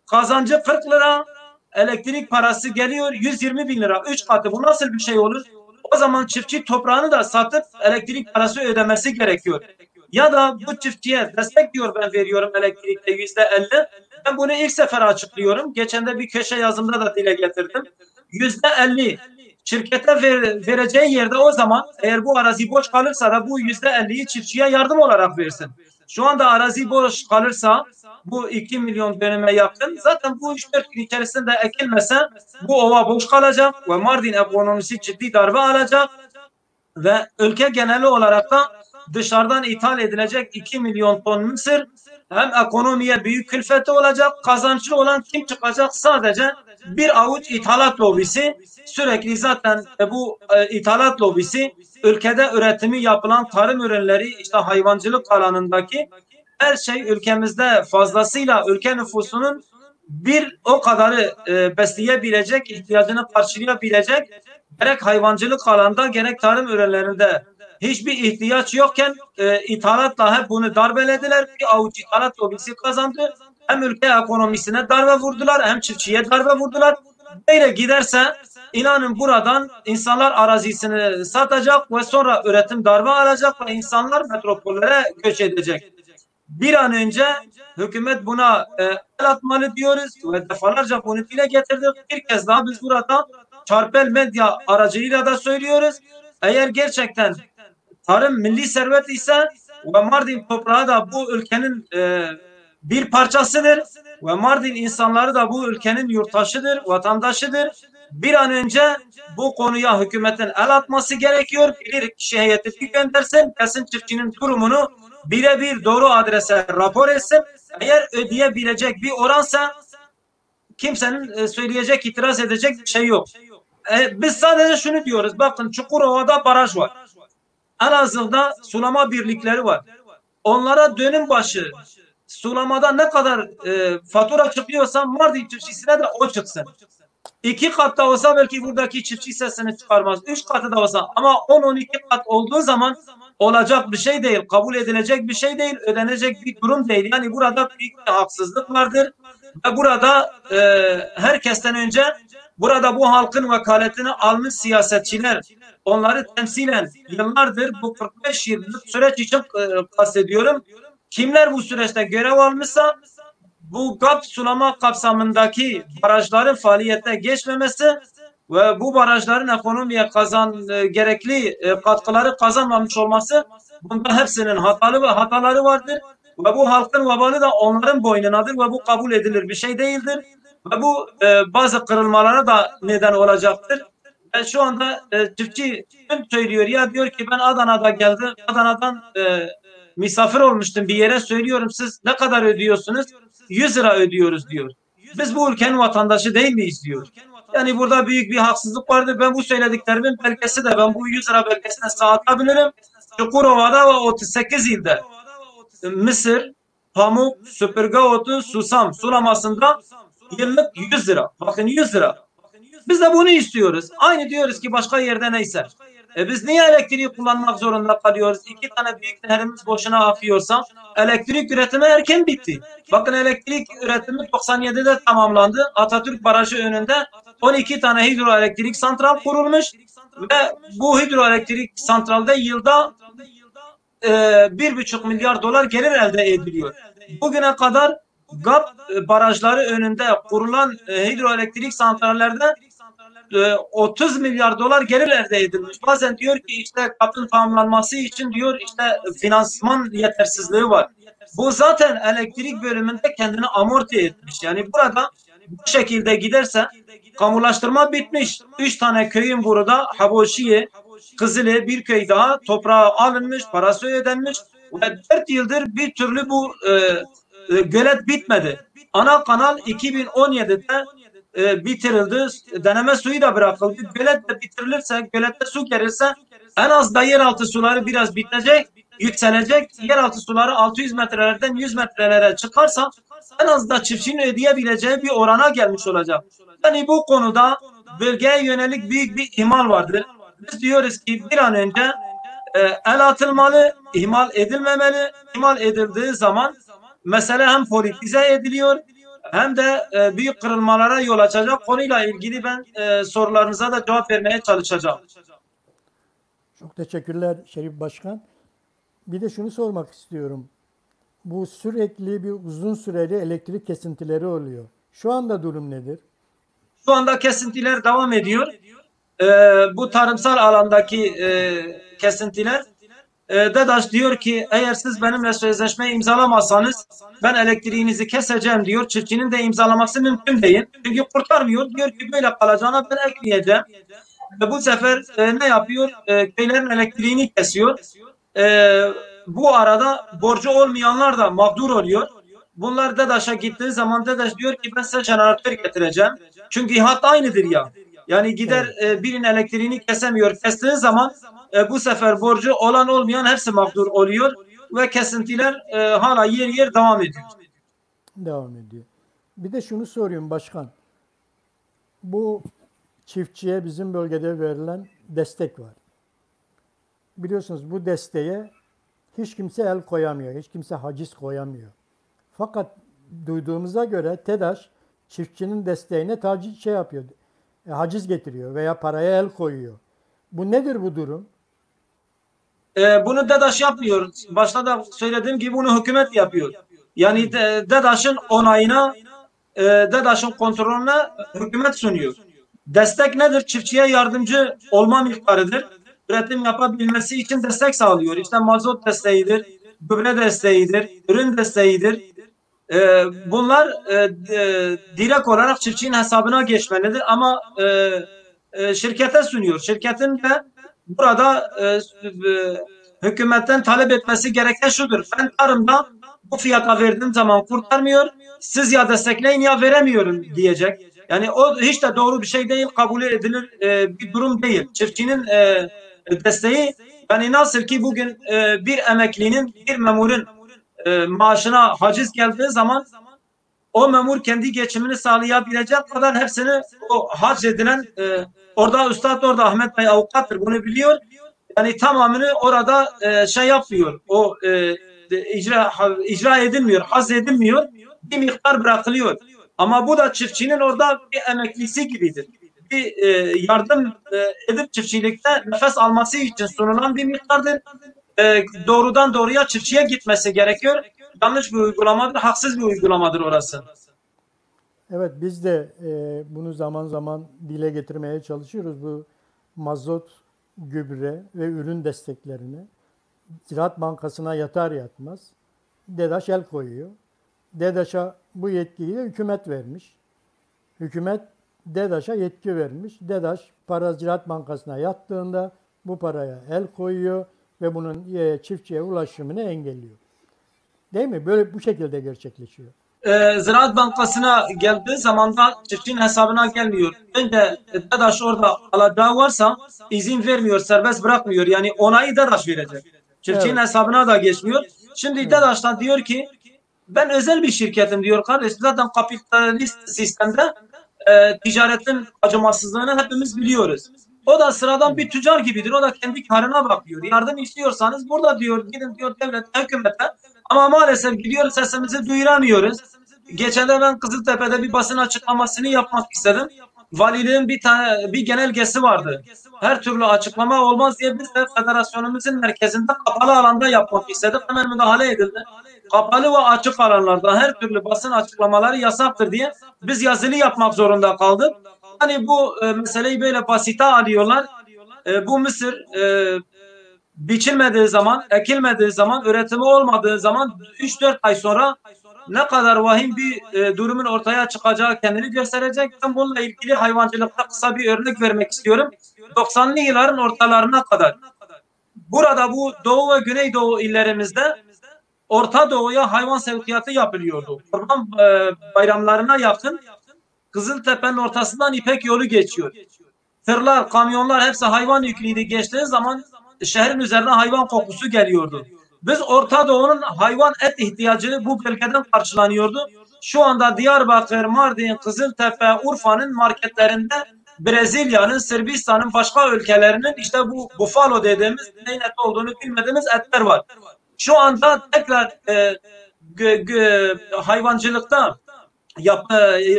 kazancı 40 lira, elektrik parası geliyor 120 bin lira. 3 katı. Bu nasıl bir şey olur? O zaman çiftçi toprağını da satıp elektrik parası ödemesi gerekiyor. Ya da bu çiftçiye destek diyor ben veriyorum elektrikte %50. Ben bunu ilk sefer açıklıyorum. Geçen de bir köşe yazımda da dile getirdim. %50 şirkete vereceği yerde o zaman eğer bu arazi boş kalırsa da bu %50'yi çiftçiye yardım olarak versin. Şu anda arazi boş kalırsa bu 2 milyon dönüme yakın. Zaten bu 3-4 gün içerisinde ekilmese bu ova boş kalacak ve Mardin ekonomisi ciddi darbe alacak ve ülke geneli olarak da dışarıdan ithal edilecek 2 milyon ton mısır hem ekonomiye büyük külfeti olacak, kazançlı olan kim çıkacak? Sadece bir avuç ithalat lobisi. Sürekli zaten bu ithalat lobisi ülkede üretimi yapılan tarım ürünleri işte hayvancılık alanındaki her şey ülkemizde fazlasıyla ülke nüfusunun bir o kadarı besleyebilecek, ihtiyacını karşılayabilecek gerek hayvancılık alanında gerek tarım ürünlerinde hiçbir ihtiyaç yokken ithalatla hep bunu darbelediler. Bir avuç ithalat lobisi kazandı. Hem ülke ekonomisine darbe vurdular hem çiftçiye darbe vurdular. Böyle giderse inanın buradan insanlar arazisini satacak ve sonra üretim darbe alacak ve insanlar metropollere göç edecek. Bir an önce hükümet buna el atmalı diyoruz ve defalarca bunu dile getirdik. Bir kez daha biz burada çarpel medya aracılığıyla da söylüyoruz. Eğer gerçekten tarım milli servet ise ve Mardin toprağı da bu ülkenin bir parçasıdır ve Mardin insanları da bu ülkenin yurttaşıdır, vatandaşıdır. Bir an önce bu konuya hükümetin el atması gerekiyor. Bir kişi heyeti bir göndersin, kesin çiftçinin durumunu birebir doğru adrese rapor etsin. Eğer ödeyebilecek bir oransa kimsenin söyleyecek, itiraz edecek bir şey yok. Biz sadece şunu diyoruz. Bakın Çukurova'da baraj var. Elazığ'da sulama birlikleri var. Onlara dönüm başı sulamada ne kadar fatura çıkıyorsa Mardin çiftçisine de o çıksın. 2 kat da olsa belki buradaki çiftçi sesini çıkarmaz. 3 katı da olsa ama 10-12 kat olduğu zaman olacak bir şey değil. Kabul edilecek bir şey değil. Ödenecek bir durum değil. Yani burada büyük bir haksızlık vardır. Ve burada herkesten önce burada bu halkın vekaletini almış siyasetçiler onları temsilen yıllardır bu 45 yıllık süreç için kastediyorum. Kimler bu süreçte görev almışsa bu GAP sulama kapsamındaki barajların faaliyete geçmemesi ve bu barajların ekonomiye gerekli katkıları kazanmamış olması bunda hepsinin hataları vardır. Ve bu halkın vebali da onların boynunadır ve bu kabul edilir bir şey değildir. Ve bu bazı kırılmalara da neden olacaktır. Şu anda çiftçi söylüyor ya diyor ki ben Adana'da geldim. Adana'dan misafir olmuştum bir yere söylüyorum siz ne kadar ödüyorsunuz? 100 lira ödüyoruz diyor. Biz bu ülkenin vatandaşı değil miyiz diyor. Yani burada büyük bir haksızlık vardır. Ben bu söylediklerimin belgesi de ben bu 100 lira belgesine sağlatabilirim. Çukurova'da ve 38 ilde Mısır, pamuk, süpürge otu, susam sulamasında yıllık 100 lira. Bakın 100 lira. Biz de bunu istiyoruz. Aynı diyoruz ki başka yerde neyse. Biz niye elektriği kullanmak zorunda kalıyoruz? 2 tane büyük nehrimiz boşuna akıyorsa elektrik üretimi erken bitti. Bakın elektrik üretimi 97'de tamamlandı. Atatürk Barajı önünde 12 tane hidroelektrik santral kurulmuş ve bu hidroelektrik santralde yılda 1,5 milyar dolar gelir elde ediliyor. Bugüne kadar GAP barajları önünde kurulan hidroelektrik santrallerde 30 milyar dolar gelir elde edilmiş. Bazen diyor ki işte GAP'ın tamamlanması için diyor işte finansman yetersizliği var. Bu zaten elektrik bölümünde kendini amorti etmiş. Yani burada bu şekilde giderse kamulaştırma bitmiş. 3 tane köyün burada Haboşiye, Kızılı bir köy daha toprağa alınmış, parası ödenmiş ve 4 yıldır bir türlü bu gölet bitmedi. Ana kanal 2017'de bitirildi. Deneme suyu da bırakıldı. Gölet de bitirilirse, gölette su gelirse en az da yeraltı suları biraz bitecek, yükselecek. Yeraltı suları 600 metrelerden 100 metrelere çıkarsa en az da çiftçinin ödeyebileceği bir orana gelmiş olacak. Yani bu konuda bölgeye yönelik büyük bir ihmal vardır. Biz diyoruz ki bir an önce el atılmalı, ihmal edilmemeli. İhmal edildiği zaman mesele hem politize ediliyor hem de büyük kırılmalara yol açacak. Konuyla ilgili ben sorularınıza da cevap vermeye çalışacağım. Çok teşekkürler Şerif Başkan. Bir de şunu sormak istiyorum. Bu sürekli bir uzun süreli elektrik kesintileri oluyor. Şu anda durum nedir? Şu anda kesintiler devam ediyor. Bu tarımsal alandaki kesintiler DEDAŞ diyor ki eğer siz benimle sözleşme imzalamazsanız ben elektriğinizi keseceğim diyor. Çiftçinin de imzalaması mümkün değil. Çünkü kurtarmıyor. Diyor ki böyle kalacağına ben ekleyeceğim. Ve bu sefer ne yapıyor? Köylerin elektriğini kesiyor. Bu arada borcu olmayanlar da mağdur oluyor. Bunlar DEDAŞ'a gittiği zaman DEDAŞ diyor ki ben size jeneratör getireceğim. Çünkü hat aynıdır ya. Yani gider birinin elektriğini kesemiyor. Kestiği zaman bu sefer borcu olan olmayan hepsi mağdur oluyor ve kesintiler hala yer yer devam ediyor. Devam ediyor. Bir de şunu soruyorum başkan. Bu çiftçiye bizim bölgede verilen destek var. Biliyorsunuz bu desteğe hiç kimse el koyamıyor. Hiç kimse haciz koyamıyor. Fakat duyduğumuza göre TEDAŞ çiftçinin desteğine yapıyor. Haciz getiriyor veya paraya el koyuyor. Bu nedir bu durum? Bunu DEDAŞ yapmıyor. Başta da söylediğim gibi bunu hükümet yapıyor. Yani DEDAŞ'ın onayına, DEDAŞ'ın kontrolüne hükümet sunuyor. Destek nedir? Çiftçiye yardımcı olma miktarıdır. Üretim yapabilmesi için destek sağlıyor. İşte mazot desteğidir, gübre desteğidir, ürün desteğidir. Bunlar direkt olarak çiftçinin hesabına geçmelidir ama şirkete sunuyor. Şirketin de burada hükümetten talep etmesi gereken şudur. Ben tarımda bu fiyata verdiğim zaman kurtarmıyor. Siz ya destekleyin ya veremiyorum diyecek. Yani o hiç de doğru bir şey değil, kabul edilir bir durum değil. Çiftçinin desteği, yani nasıl ki bugün bir emeklinin, bir memurun maaşına haciz geldiği zaman o memur kendi geçimini sağlayabilecek kadar hepsini o harc edilen orada Üstad orada Ahmet Bey avukattır, bunu biliyor. Yani tamamını orada yapmıyor. O icra edilmiyor, haz edilmiyor. Bir miktar bırakılıyor. Ama bu da çiftçinin orada bir emeklisi gibidir. Bir yardım edip çiftçilikte nefes alması için sunulan bir miktardır. Doğrudan doğruya çiftçiye gitmesi gerekiyor. Yanlış bir uygulamadır, haksız bir uygulamadır orası. Evet, biz de bunu zaman zaman dile getirmeye çalışıyoruz. Bu mazot, gübre ve ürün desteklerini Ziraat Bankası'na yatar yatmaz DEDAŞ el koyuyor. DEDAŞ'a bu yetkiyi de hükümet vermiş. Hükümet DEDAŞ'a yetki vermiş. DEDAŞ para Ziraat Bankası'na yattığında bu paraya el koyuyor ve bunun çiftçiye ulaşımını engelliyor. Değil mi? Böyle bu şekilde gerçekleşiyor. Ziraat Bankası'na geldiği zaman da çiftçinin hesabına gelmiyor. Önce DEDAŞ orada alacağı varsa izin vermiyor, serbest bırakmıyor. Yani onayı DEDAŞ verecek. Çiftçinin hesabına da geçmiyor. Şimdi DEDAŞ'tan diyor ki Ben özel bir şirketim diyor kardeş. Zaten kapitalist sistemde ticaretin acımasızlığını hepimiz biliyoruz. O da sıradan bir tüccar gibidir. O da kendi karına bakıyor. Yardım istiyorsanız burada diyor gidin diyor devlete, hükümete. Ama maalesef gidiyoruz sesimizi duyuramıyoruz. Geçen de ben Kızıltepe'de bir basın açıklamasını yapmak istedim. Valiliğin bir genelgesi vardı. Her türlü açıklama olmaz diye biz de federasyonumuzun merkezinde kapalı alanda yapmak istedik. Hemen müdahale edildi. Kapalı ve açık alanlarda her türlü basın açıklamaları yasaktır diye biz yazılı yapmak zorunda kaldık. Hani bu meseleyi böyle basite alıyorlar. Bu mısır biçilmediği zaman, ekilmediği zaman, üretimi olmadığı zaman 3-4 ay sonra ne kadar vahim bir durumun ortaya çıkacağı kendini gösterecek. Ben bununla ilgili hayvancılıkta kısa bir örnek vermek istiyorum. 90'lı yılların ortalarına kadar burada bu Doğu ve Güneydoğu illerimizde Orta Doğu'ya hayvan sevkiyatı yapılıyordu. Kurban bayramlarına yakın Kızıltepe'nin ortasından İpek yolu geçiyor. Tırlar, kamyonlar hepsi hayvan yüklüydü. Geçtiği zaman şehrin üzerine hayvan kokusu geliyordu. Biz Orta Doğu'nun hayvan et ihtiyacını bu bölgeden karşılanıyordu. Şu anda Diyarbakır, Mardin, Kızıltepe, Urfa'nın marketlerinde Brezilya'nın, Sırbistan'ın, başka ülkelerinin işte bu buffalo dediğimiz neyin eti olduğunu bilmediğimiz etler var. Şu anda tekrar hayvancılıkta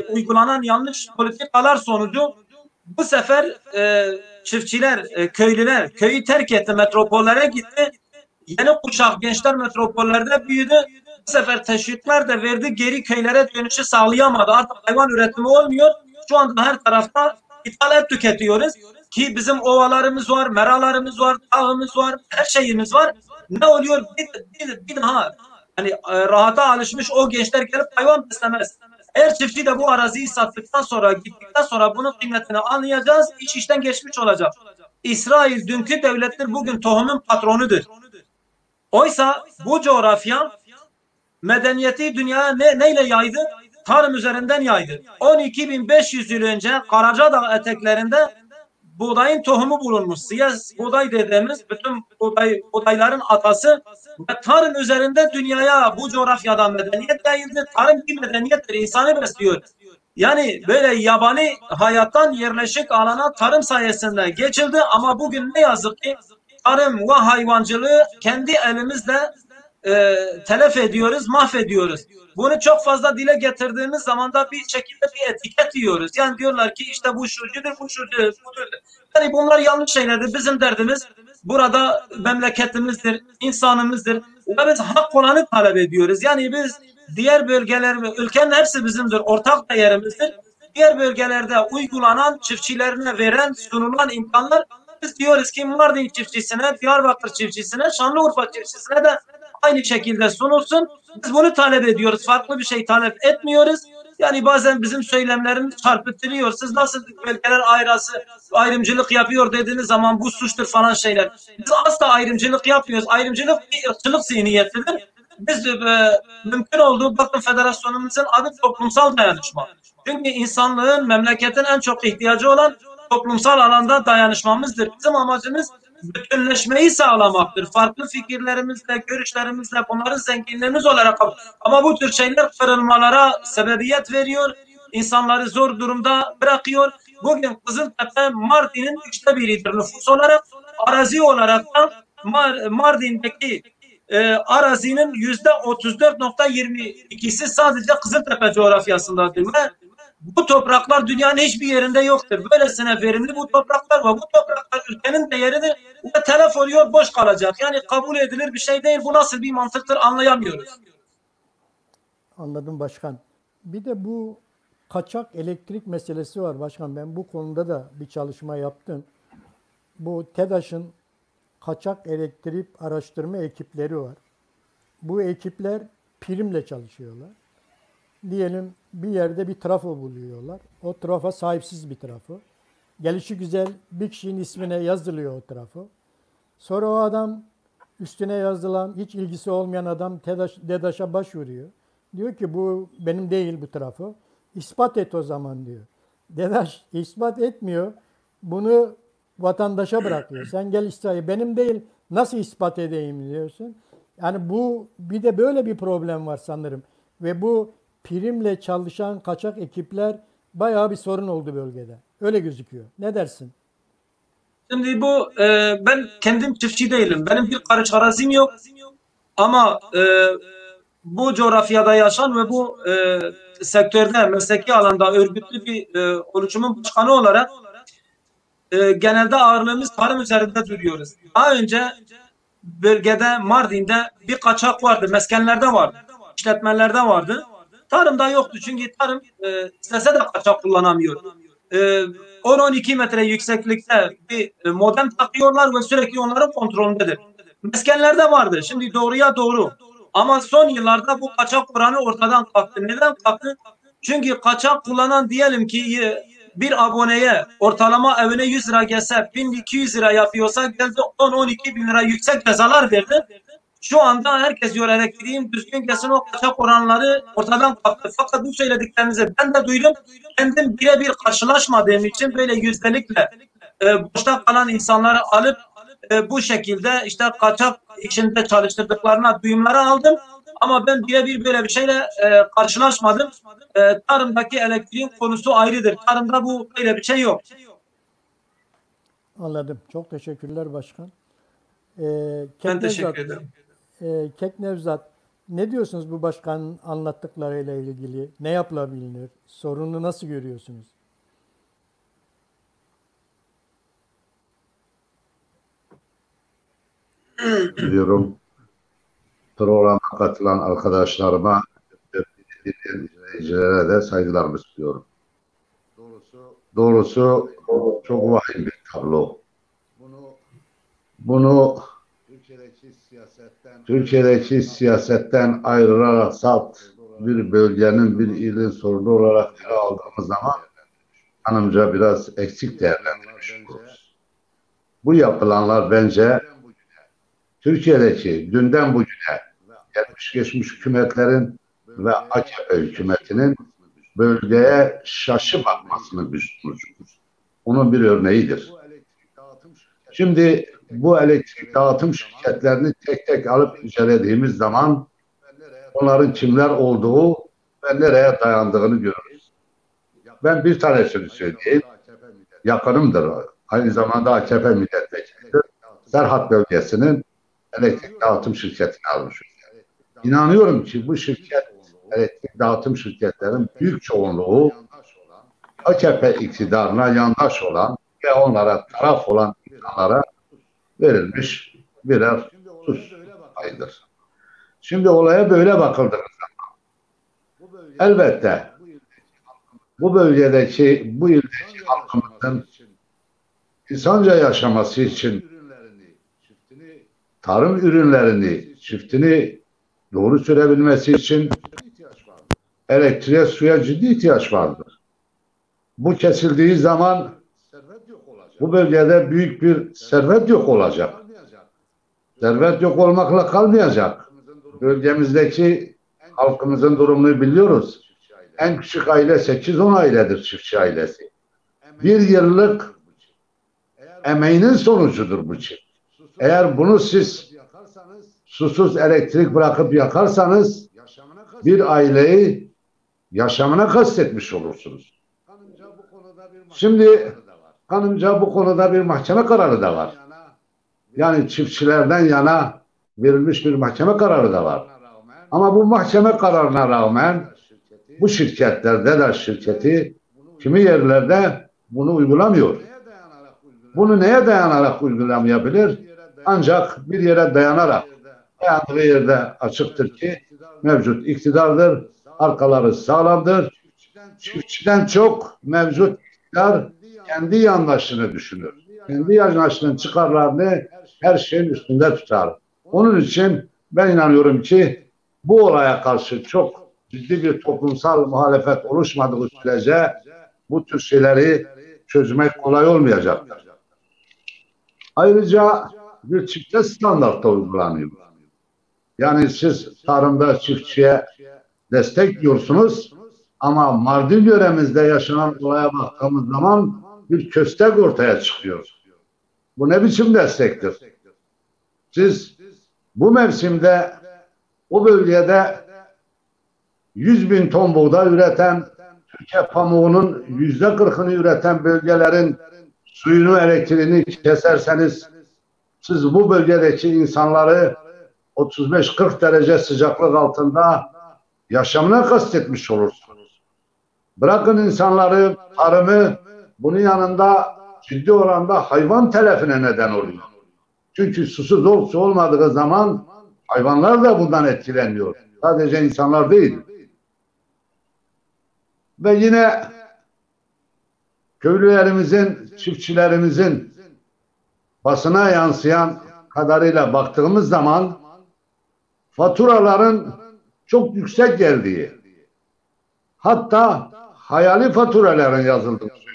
uygulanan yanlış politikalar sonucu bu sefer çiftçiler, köylüler köyü terk etti, metropollere gitti. Yeni kuşak gençler metropollerde büyüdü. Bu sefer teşvikler de verdi, geri köylere dönüşü sağlayamadı. Artık hayvan üretimi olmuyor. Şu anda her tarafta ithal et tüketiyoruz. Ki bizim ovalarımız var, meralarımız var, dağımız var, her şeyimiz var. Ne oluyor? Bir daha hani rahata alışmış o gençler gelip hayvan beslemez. Eğer çiftçi de bu araziyi sattıktan sonra, gittikten sonra bunun kıymetini anlayacağız, iş işten geçmiş olacak. İsrail dünkü devlettir, bugün tohumun patronudur. Oysa bu coğrafya medeniyeti dünyaya neyle yaydı? Tarım üzerinden yaydı. 12.500 yıl önce Karacadağ eteklerinde buğdayın tohumu bulunmuş. Siyas buğday dediğimiz bütün buğdayların atası ve tarım üzerinde dünyaya bu coğrafyadan medeniyet yayıldı. Tarım bir medeniyettir, insanı besliyor. Yani böyle yabani hayattan yerleşik alana tarım sayesinde geçildi ama bugün ne yazık ki tarım ve hayvancılığı kendi elimizle telef ediyoruz, mahvediyoruz. Bunu çok fazla dile getirdiğimiz zaman da bir şekilde bir etiket yiyoruz. Yani diyorlar ki işte bu şucudur, bu şucudur, budur. Yani bunlar yanlış şeylerdir. Bizim derdimiz burada memleketimizdir, insanımızdır. Ve biz hak olanı talep ediyoruz. Yani biz diğer bölgeler, ülkenin hepsi bizimdir, ortak değerimizdir. Diğer bölgelerde uygulanan, çiftçilerine veren, sunulan imkanlar biz diyoruz ki Mardin çiftçisine, Diyarbakır çiftçisine, Şanlıurfa çiftçisine de aynı şekilde sunulsun. Biz bunu talep ediyoruz. Farklı bir şey talep etmiyoruz. Yani bazen bizim söylemlerimiz çarpıtılıyor. Siz nasıl bölgeler ayrımcılık yapıyor dediğiniz zaman bu suçtur falan şeyler. Biz asla ayrımcılık yapmıyoruz. Ayrımcılık bir ırkçılık zihniyetidir. Biz mümkün olduğu bakın federasyonumuzun adı toplumsal dayanışma. Çünkü insanlığın, memleketin en çok ihtiyacı olan toplumsal alanda dayanışmamızdır. Bizim amacımız bütünleşmeyi sağlamaktır. Farklı fikirlerimizle, görüşlerimizle bunların zenginliğimiz olarak ama bu tür şeyler kırılmalara sebebiyet veriyor. İnsanları zor durumda bırakıyor. Bugün Kızıltepe Mardin'in 1/3'üdür nüfus olarak. Arazi olarak da Mardin'deki arazinin %34.22'si sadece Kızıltepe coğrafyasındadır ve bu topraklar dünyanın hiçbir yerinde yoktur. Böylesine verimli bu topraklar var. Bu topraklar ülkenin değeridir ve telef oluyor, boş kalacak. Yani kabul edilir bir şey değil. Bu nasıl bir mantıktır anlayamıyoruz. Anladım başkan. Bir de bu kaçak elektrik meselesi var başkan. Ben bu konuda da bir çalışma yaptım. Bu TEDAŞ'ın kaçak elektrik araştırma ekipleri var. Bu ekipler primle çalışıyorlar. Diyelim bir yerde bir trafo buluyorlar. O trafo sahipsiz bir trafo. Gelişigüzel bir kişinin ismine yazılıyor o trafo. Sonra o adam üstüne yazılan hiç ilgisi olmayan adam TEDAŞ'a başvuruyor. Diyor ki bu benim değil bu trafo. İspat et o zaman diyor. TEDAŞ ispat etmiyor. Bunu vatandaşa bırakıyor. Sen gel İsrail benim değil nasıl ispat edeyim diyorsun. Yani bu bir de böyle bir problem var sanırım. Ve bu primle çalışan kaçak ekipler bayağı bir sorun oldu bölgede. Öyle gözüküyor. Ne dersin? Şimdi bu ben kendim çiftçi değilim. Benim bir karış arazim yok. Ama bu coğrafyada yaşayan ve bu sektörde, mesleki alanda örgütlü bir oluşumun başkanı olarak genelde ağırlığımız tarım üzerinde duruyoruz. Daha önce bölgede, Mardin'de bir kaçak vardı. Meskenlerde vardı. İşletmelerde vardı. Tarımda yoktu. Çünkü tarım istese de kaçak kullanamıyor. 10-12 metre yükseklikte bir modem takıyorlar ve sürekli onların kontrolündedir. Meskenlerde vardı. Şimdi doğruya doğru. Ama son yıllarda bu kaçak oranı ortadan kalktı. Neden kalktı? Çünkü kaçak kullanan diyelim ki bir aboneye ortalama evine 100 lira gelse 1200 lira yapıyorsa geldi 10-12 bin lira yüksek cezalar verdi. Şu anda herkes diyor elektriğin düzgün kesin o kaçak oranları ortadan kalktı. Fakat bu söylediklerinizi ben de duydum. Kendim birebir karşılaşmadığım için böyle yüzdelikle boşta kalan insanları alıp bu şekilde işte kaçak içinde çalıştırdıklarına duyumları aldım. Ama ben birebir böyle bir şeyle karşılaşmadım. Tarımdaki elektriğin konusu ayrıdır. Tarımda bu böyle bir şey yok. Anladım. Çok teşekkürler başkan. Ben teşekkür ederim. Kek Nevzat, ne diyorsunuz bu başkanın anlattıklarıyla ilgili? Ne yapılabilir? Sorunu nasıl görüyorsunuz? Diyorum. Programa katılan arkadaşlarıma, izleyicilere de saygılarımı sunuyorum. Doğrusu çok vahim bir tablo. Bunu Türkiye'deki siyasetten ayrılarak salt bir bölgenin, bir ilin sorunu olarak ele aldığımız zaman hanımca biraz eksik değerlendirmiş oluruz. Bu yapılanlar bence Türkiye'deki dünden bugüne gelmiş geçmiş hükümetlerin ve AKP hükümetinin bölgeye şaşı bakmasını bir sonucudur. Onun bir örneğidir. Şimdi bu elektrik dağıtım şirketlerini tek tek alıp incelediğimiz zaman onların kimler olduğu ve nereye dayandığını görürüz. Ben bir tanesini söyleyeyim. Yakınımdır. Aynı zamanda AKP milletvekilidir. Serhat bölgesinin elektrik dağıtım şirketini almış. İnanıyorum ki bu şirket, elektrik dağıtım şirketlerin büyük çoğunluğu AKP iktidarına yandaş olan ve onlara taraf olan insanlara verilmiş birer sus payıdır. Şimdi olaya böyle bakıldığı zaman elbette bu bölgedeki, bu ildeki halkımızın insanca yaşaması için tarım ürünlerini, çiftini doğru sürebilmesi için elektriğe, suya ciddi ihtiyaç vardır. Bu kesildiği zaman bu bölgede büyük bir servet yok olacak. Servet yok olmakla kalmayacak. Bölgemizdeki halkımızın durumunu biliyoruz. En küçük aile 8-10 ailedir, çiftçi ailesi. Bir yıllık emeğinin sonucudur bu çift. Eğer bunu siz susuz elektrik bırakıp yakarsanız bir aileyi yaşamına kastetmiş olursunuz. Şimdi kanımca bu konuda bir mahkeme kararı da var. Yani çiftçilerden yana verilmiş bir mahkeme kararı da var. Ama bu mahkeme kararına rağmen bu şirketler, DEDAŞ şirketi kimi yerlerde bunu uygulamıyor. Bunu neye dayanarak uygulamayabilir? Ancak bir yere dayanarak. Dayandığı yerde açıktır ki mevcut iktidardır, arkaları sağlamdır. Çiftçiden çok mevcut iktidar kendi yandaşını düşünür. Kendi yandaşının çıkarlarını her şeyin üstünde tutar. Onun için ben inanıyorum ki bu olaya karşı çok ciddi bir toplumsal muhalefet oluşmadığı sürece bu tür şeyleri çözmek kolay olmayacaktır. Ayrıca bir çifte standartta uygulanıyor. Yani siz tarımda çiftçiye destekliyorsunuz ama Mardin yöremizde yaşanan olaya baktığımız zaman bir köstek ortaya çıkıyor. Bu ne biçim destektir? Siz bu mevsimde o bölgede 100.000 ton buğday üreten, Türkiye pamuğunun %40'ını üreten bölgelerin suyunu, elektriğini keserseniz siz bu bölgedeki insanları 35-40 derece sıcaklık altında yaşamına kastetmiş olursunuz. Bırakın insanları, tarımı, bunun yanında ciddi oranda hayvan telefine neden oluyor. Çünkü susuz su olmadığı zaman hayvanlar da bundan etkileniyor. Sadece insanlar değil. Ve yine köylülerimizin, çiftçilerimizin basına yansıyan kadarıyla baktığımız zaman faturaların çok yüksek geldiği, hatta hayali faturaların yazıldığını söylüyor.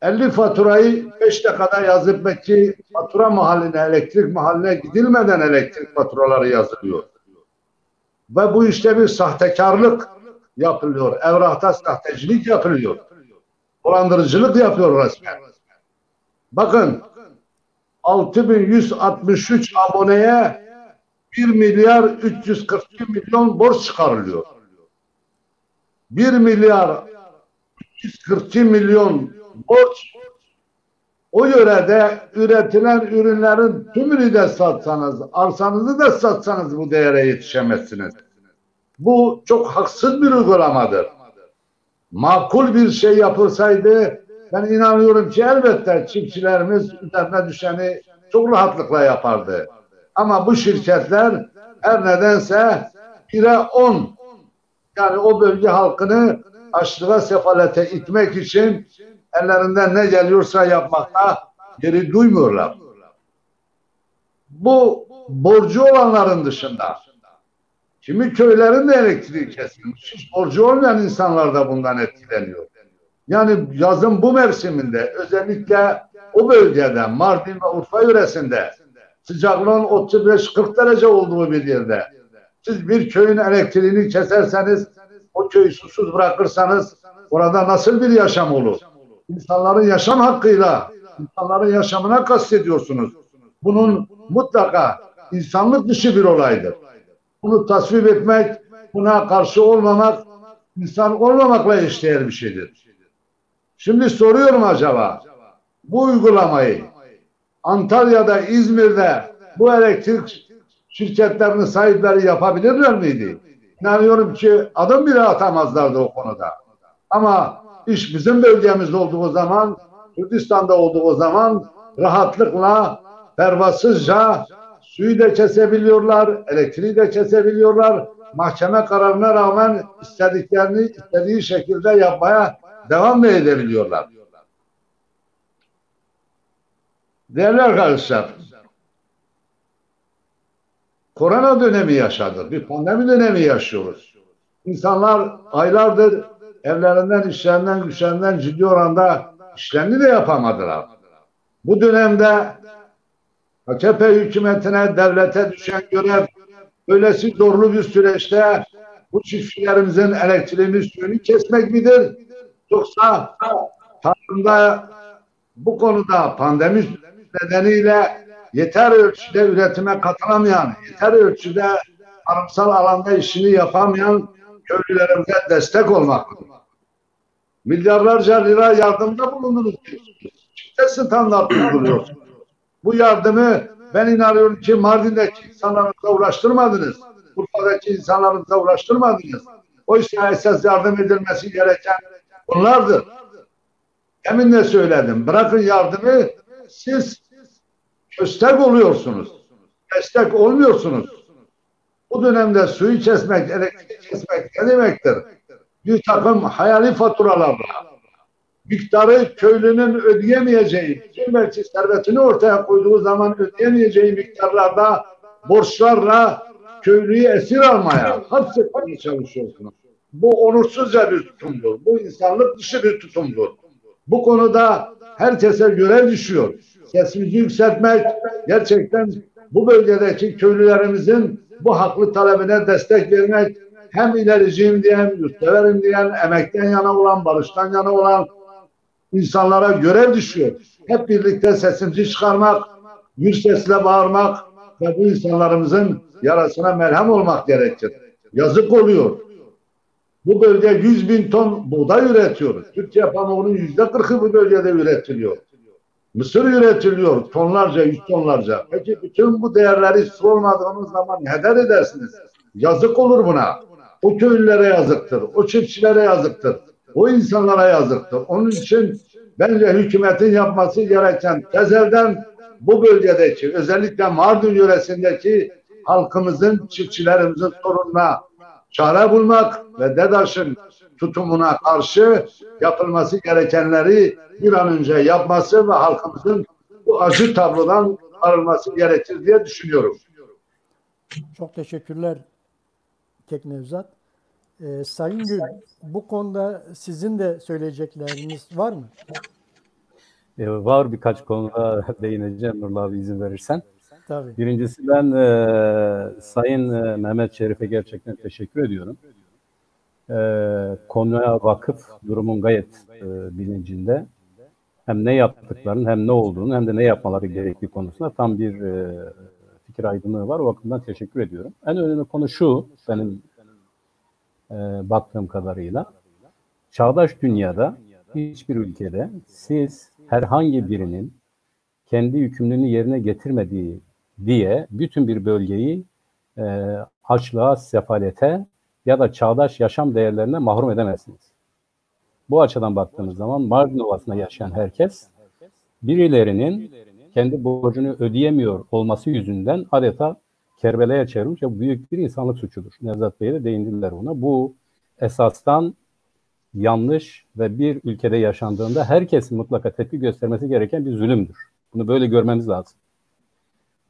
50 faturayı 5 dakikada yazıp belki fatura mahalline, elektrik mahalline gidilmeden elektrik faturaları yazılıyor. Ve bu işte bir sahtekarlık yapılıyor. Evrakta sahtecilik yapılıyor. Dolandırıcılık yapıyor resmen. Bakın 6163 aboneye 1 milyar 342 milyon borç çıkarılıyor. 1 milyar 342 milyon borç, o yörede üretilen ürünlerin tümünü de satsanız, arsanızı da satsanız bu değere yetişemezsiniz. Bu çok haksız bir uygulamadır. Makul bir şey yapılsaydı ben inanıyorum ki elbette çiftçilerimiz üzerine düşeni çok rahatlıkla yapardı. Ama bu şirketler her nedense 1'e 10, yani o bölge halkını açlığa, sefalete itmek için ellerinden ne geliyorsa yapmakta geri duymuyorlar. Bu borcu olanların dışında kimi köylerin de elektriği kesilmiş. Hiç borcu olmayan insanlar da bundan etkileniyor. Yani yazın bu mevsiminde özellikle o bölgede Mardin ve Urfa yöresinde sıcaklığın 35-40 derece olduğu bir yerde siz bir köyün elektriğini keserseniz, o köyü susuz bırakırsanız orada nasıl bir yaşam olur? İnsanların yaşam hakkıyla, insanların yaşamına kastediyorsunuz. Bunun mutlaka insanlık dışı bir olaydır. Bunu tasvip etmek, buna karşı olmamak, insan olmamakla eşdeğer bir şeydir. Şimdi soruyorum, acaba bu uygulamayı Antalya'da, İzmir'de bu elektrik şirketlerinin sahipleri yapabilirler miydi? İnanıyorum ki adım bile atamazlardı o konuda. Ama iş bizim bölgemizde olduğu zaman, Kürdistan'da olduğu zaman rahatlıkla, pervasızca suyu da kesebiliyorlar, elektriği de kesebiliyorlar. Mahkeme kararına rağmen istediklerini istediği şekilde yapmaya devam da edebiliyorlar. Değerli arkadaşlar, korona dönemi yaşadık. Bir pandemi dönemi yaşıyoruz. İnsanlar aylardır evlerinden, işlerinden, güçlerinden ciddi oranda işlerini de yapamadılar. Bu dönemde AKP hükümetine, devlete düşen görev böylesi zorlu bir süreçte bu çiftçilerimizin elektriğini, suyunu kesmek midir? Yoksa tarımda bu konuda pandemi nedeniyle yeter ölçüde üretime katılamayan, yeter ölçüde tarımsal alanda işini yapamayan köylülerimize destek olmak. Milyarlarca lira yardımda bulundunuz. Çifte standart uyguluyorsunuz. Bu yardımı ben inanıyorum ki Mardin'deki insanlarımıza ulaştırmadınız. Urfa'daki insanlarımıza ulaştırmadınız. Oysa esas yardım edilmesi gereken bunlardır. Demin de söyledim. Bırakın yardımı, siz köstek oluyorsunuz. Destek olmuyorsunuz. Bu dönemde suyu kesmek, elektriği kesmek ne demektir? Bir takım hayali faturalarla, miktarı köylünün ödeyemeyeceği, belki servetini ortaya koyduğu zaman ödeyemeyeceği miktarlarda borçlarla köylüyü esir almaya, hapsetmeye çalışıyorsunuz. Bu onursuzca bir tutumdur. Bu insanlık dışı bir tutumdur. Bu konuda herkese görev düşüyor. Sesimizi yükseltmek, gerçekten bu bölgedeki köylülerimizin bu haklı talebine destek vermek, hem ilericiyim diyen, yurtseverim diyen, emekten yana olan, barıştan yana olan insanlara görev düşüyor. Hep birlikte sesimizi çıkarmak, bir sesle bağırmak ve bu insanlarımızın yarasına merhem olmak gerekir. Yazık oluyor. Bu bölge 100 bin ton buğday üretiyor. Türkiye pamuğunun %40'ı bu bölgede üretiliyor. Mısır üretiliyor tonlarca, 100 tonlarca. Peki bütün bu değerleri siz olmadığınız zaman heder edersiniz. Yazık olur buna. O köylülere yazıktır, o çiftçilere yazıktır, o insanlara yazıktır. Onun için bence hükümetin yapması gereken tezelden bu bölgedeki, özellikle Mardin yöresindeki halkımızın, çiftçilerimizin sorununa çare bulmak ve DEDAŞ'ın tutumuna karşı yapılması gerekenleri bir an önce yapması ve halkımızın bu acı tablodan arınması gerekir diye düşünüyorum. Çok teşekkürler Kek Nevzat. Sayın Gül, bu konuda sizin de söyleyecekleriniz var mı? Var, birkaç konuda değineceğim Nurullah abi izin verirsen. Tabii. Birincisi ben Sayın Mehmet Şerif'e gerçekten teşekkür ediyorum. Konuya vakıf, durumun gayet bilincinde. Hem ne yaptıklarının hem ne olduğunu hem de ne yapmaları gerektiği konusunda tam bir fikir aydınlığı var. O bakımdan teşekkür ediyorum. En önemli konu şu, benim baktığım kadarıyla. Çağdaş dünyada hiçbir ülkede siz herhangi birinin kendi yükümlülüğünü yerine getirmediği diye bütün bir bölgeyi açlığa, sefalete ya da çağdaş yaşam değerlerine mahrum edemezsiniz. Bu açıdan baktığımız zaman Mardin Ovası'nda yaşayan herkes birilerinin kendi borcunu ödeyemiyor olması yüzünden adeta Kerbela'ya çevrilmiş ve büyük bir insanlık suçudur. Nevzat Bey'e de değindiler ona. Bu esastan yanlış ve bir ülkede yaşandığında herkesin mutlaka tepki göstermesi gereken bir zulümdür. Bunu böyle görmemiz lazım.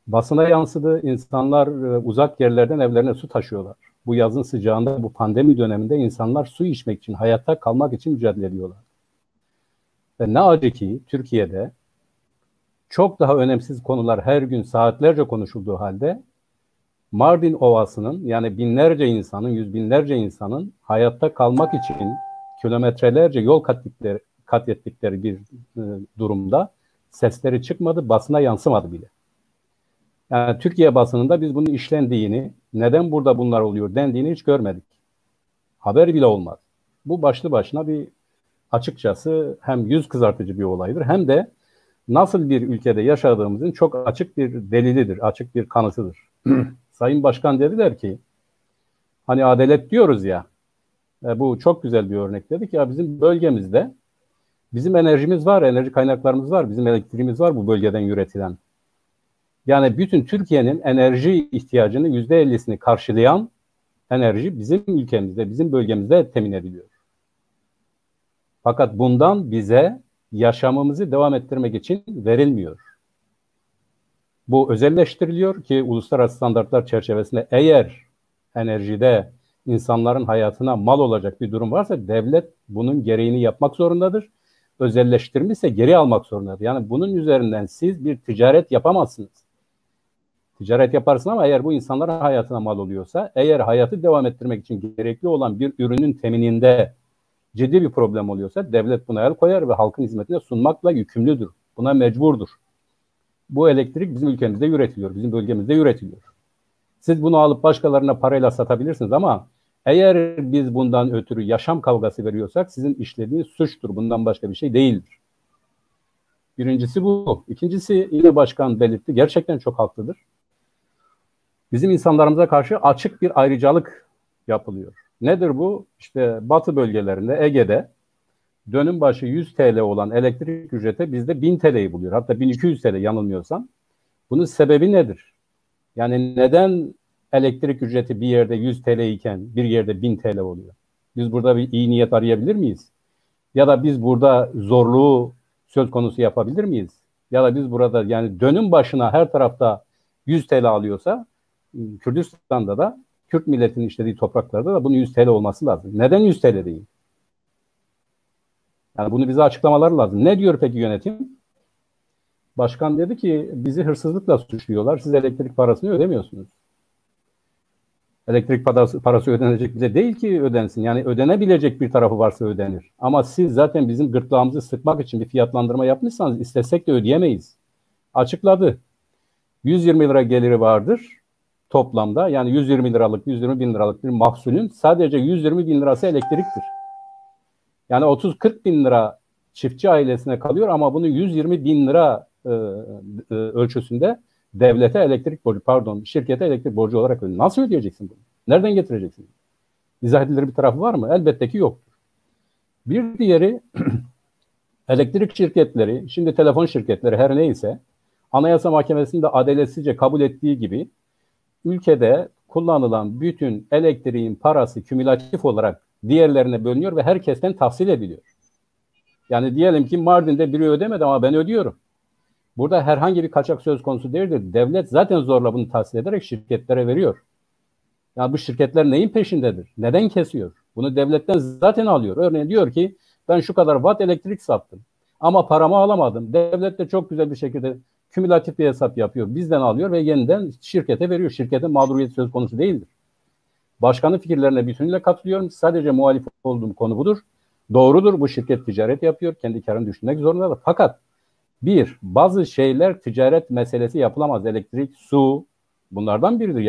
Basına yansıdı. İnsanlar uzak yerlerden evlerine su taşıyorlar. Bu yazın sıcağında, bu pandemi döneminde insanlar su içmek için, hayatta kalmak için mücadele ediyorlar. Ve ne acı ki Türkiye'de çok daha önemsiz konular her gün saatlerce konuşulduğu halde Mardin Ovası'nın, yani binlerce insanın, yüz binlerce insanın hayatta kalmak için kilometrelerce yol kat ettikleri bir durumda sesleri çıkmadı, basına yansımadı bile. Yani Türkiye basınında biz bunun işlendiğini, neden burada bunlar oluyor dendiğini hiç görmedik. Haber bile olmaz. Bu başlı başına bir, açıkçası hem yüz kızartıcı bir olaydır hem de nasıl bir ülkede yaşadığımızın çok açık bir delilidir, açık bir kanıtıdır. Sayın Başkan dediler ki, hani adalet diyoruz ya, bu çok güzel bir örnek dedik ya, bizim bölgemizde bizim enerjimiz var, enerji kaynaklarımız var, bizim elektriğimiz var bu bölgeden üretilen. Yani bütün Türkiye'nin enerji ihtiyacının %50'sini karşılayan enerji bizim ülkemizde, bizim bölgemizde temin ediliyor. Fakat bundan bize yaşamımızı devam ettirmek için verilmiyor. Bu özelleştiriliyor ki uluslararası standartlar çerçevesinde eğer enerjide insanların hayatına mal olacak bir durum varsa devlet bunun gereğini yapmak zorundadır. Özelleştirmişse geri almak zorundadır. Yani bunun üzerinden siz bir ticaret yapamazsınız. Ticaret yaparsın ama eğer bu insanların hayatına mal oluyorsa, eğer hayatı devam ettirmek için gerekli olan bir ürünün temininde ciddi bir problem oluyorsa devlet buna el koyar ve halkın hizmetine sunmakla yükümlüdür. Buna mecburdur. Bu elektrik bizim ülkemizde üretiliyor, bizim bölgemizde üretiliyor. Siz bunu alıp başkalarına parayla satabilirsiniz ama eğer biz bundan ötürü yaşam kavgası veriyorsak sizin işlediğiniz suçtur. Bundan başka bir şey değildir. Birincisi bu. İkincisi yine başkan belirtti. Gerçekten çok haklıdır. Bizim insanlarımıza karşı açık bir ayrıcalık yapılıyor. Nedir bu? İşte Batı bölgelerinde, Ege'de dönüm başı 100 TL olan elektrik ücreti bizde 1000 TL'yi buluyor. Hatta 1200 TL yanılmıyorsam. Bunun sebebi nedir? Yani neden elektrik ücreti bir yerde 100 TL iken bir yerde 1000 TL oluyor? Biz burada bir iyi niyet arayabilir miyiz? Ya da biz burada zorluğu söz konusu yapabilir miyiz? Ya da biz burada yani dönüm başına her tarafta 100 TL alıyorsa Kürdistan'da da Kürt milletinin işlediği topraklarda da bunun 100 TL olması lazım. Neden 100 TL değil? Yani bunu bize açıklamaları lazım. Ne diyor peki yönetim? Başkan dedi ki bizi hırsızlıkla suçluyorlar. Siz elektrik parasını ödemiyorsunuz. Elektrik parası ödenecek bize değil ki ödensin. Yani ödenebilecek bir tarafı varsa ödenir. Ama siz zaten bizim gırtlağımızı sıkmak için bir fiyatlandırma yapmışsanız istesek de ödeyemeyiz. Açıkladı. 120 lira geliri vardır. toplamda yani 120 liralık, 120 bin liralık bir mahsulün sadece 120 bin lirası elektriktir. Yani 30-40 bin lira çiftçi ailesine kalıyor ama bunu 120 bin lira ölçüsünde devlete elektrik borcu, şirkete elektrik borcu olarak ödüyor. Nasıl ödeyeceksin bunu? Nereden getireceksin? İzah edilir bir tarafı var mı? Elbette ki yoktur. Bir diğeri elektrik şirketleri, şimdi telefon şirketleri her neyse, Anayasa Mahkemesi'nde adaletsizce kabul ettiği gibi ülkede kullanılan bütün elektriğin parası kümülatif olarak diğerlerine bölünüyor ve herkesten tahsil ediliyor. Yani diyelim ki Mardin'de biri ödemedi ama ben ödüyorum. Burada herhangi bir kaçak söz konusu değildir. Devlet zaten zorla bunu tahsil ederek şirketlere veriyor. Yani bu şirketler neyin peşindedir? Neden kesiyor? Bunu devletten zaten alıyor. Örneğin diyor ki ben şu kadar watt elektrik sattım ama paramı alamadım. Devlet de çok güzel bir şekilde kümülatif bir hesap yapıyor. Bizden alıyor ve yeniden şirkete veriyor. Şirketin mağduriyeti söz konusu değildir. Başkanın fikirlerine bütünüyle katılıyorum. Sadece muhalif olduğum konu budur. Doğrudur, bu şirket ticaret yapıyor. Kendi karını düşünmek zorundadır. Fakat bazı şeyler ticaret meselesi yapılamaz. Elektrik, su bunlardan biridir.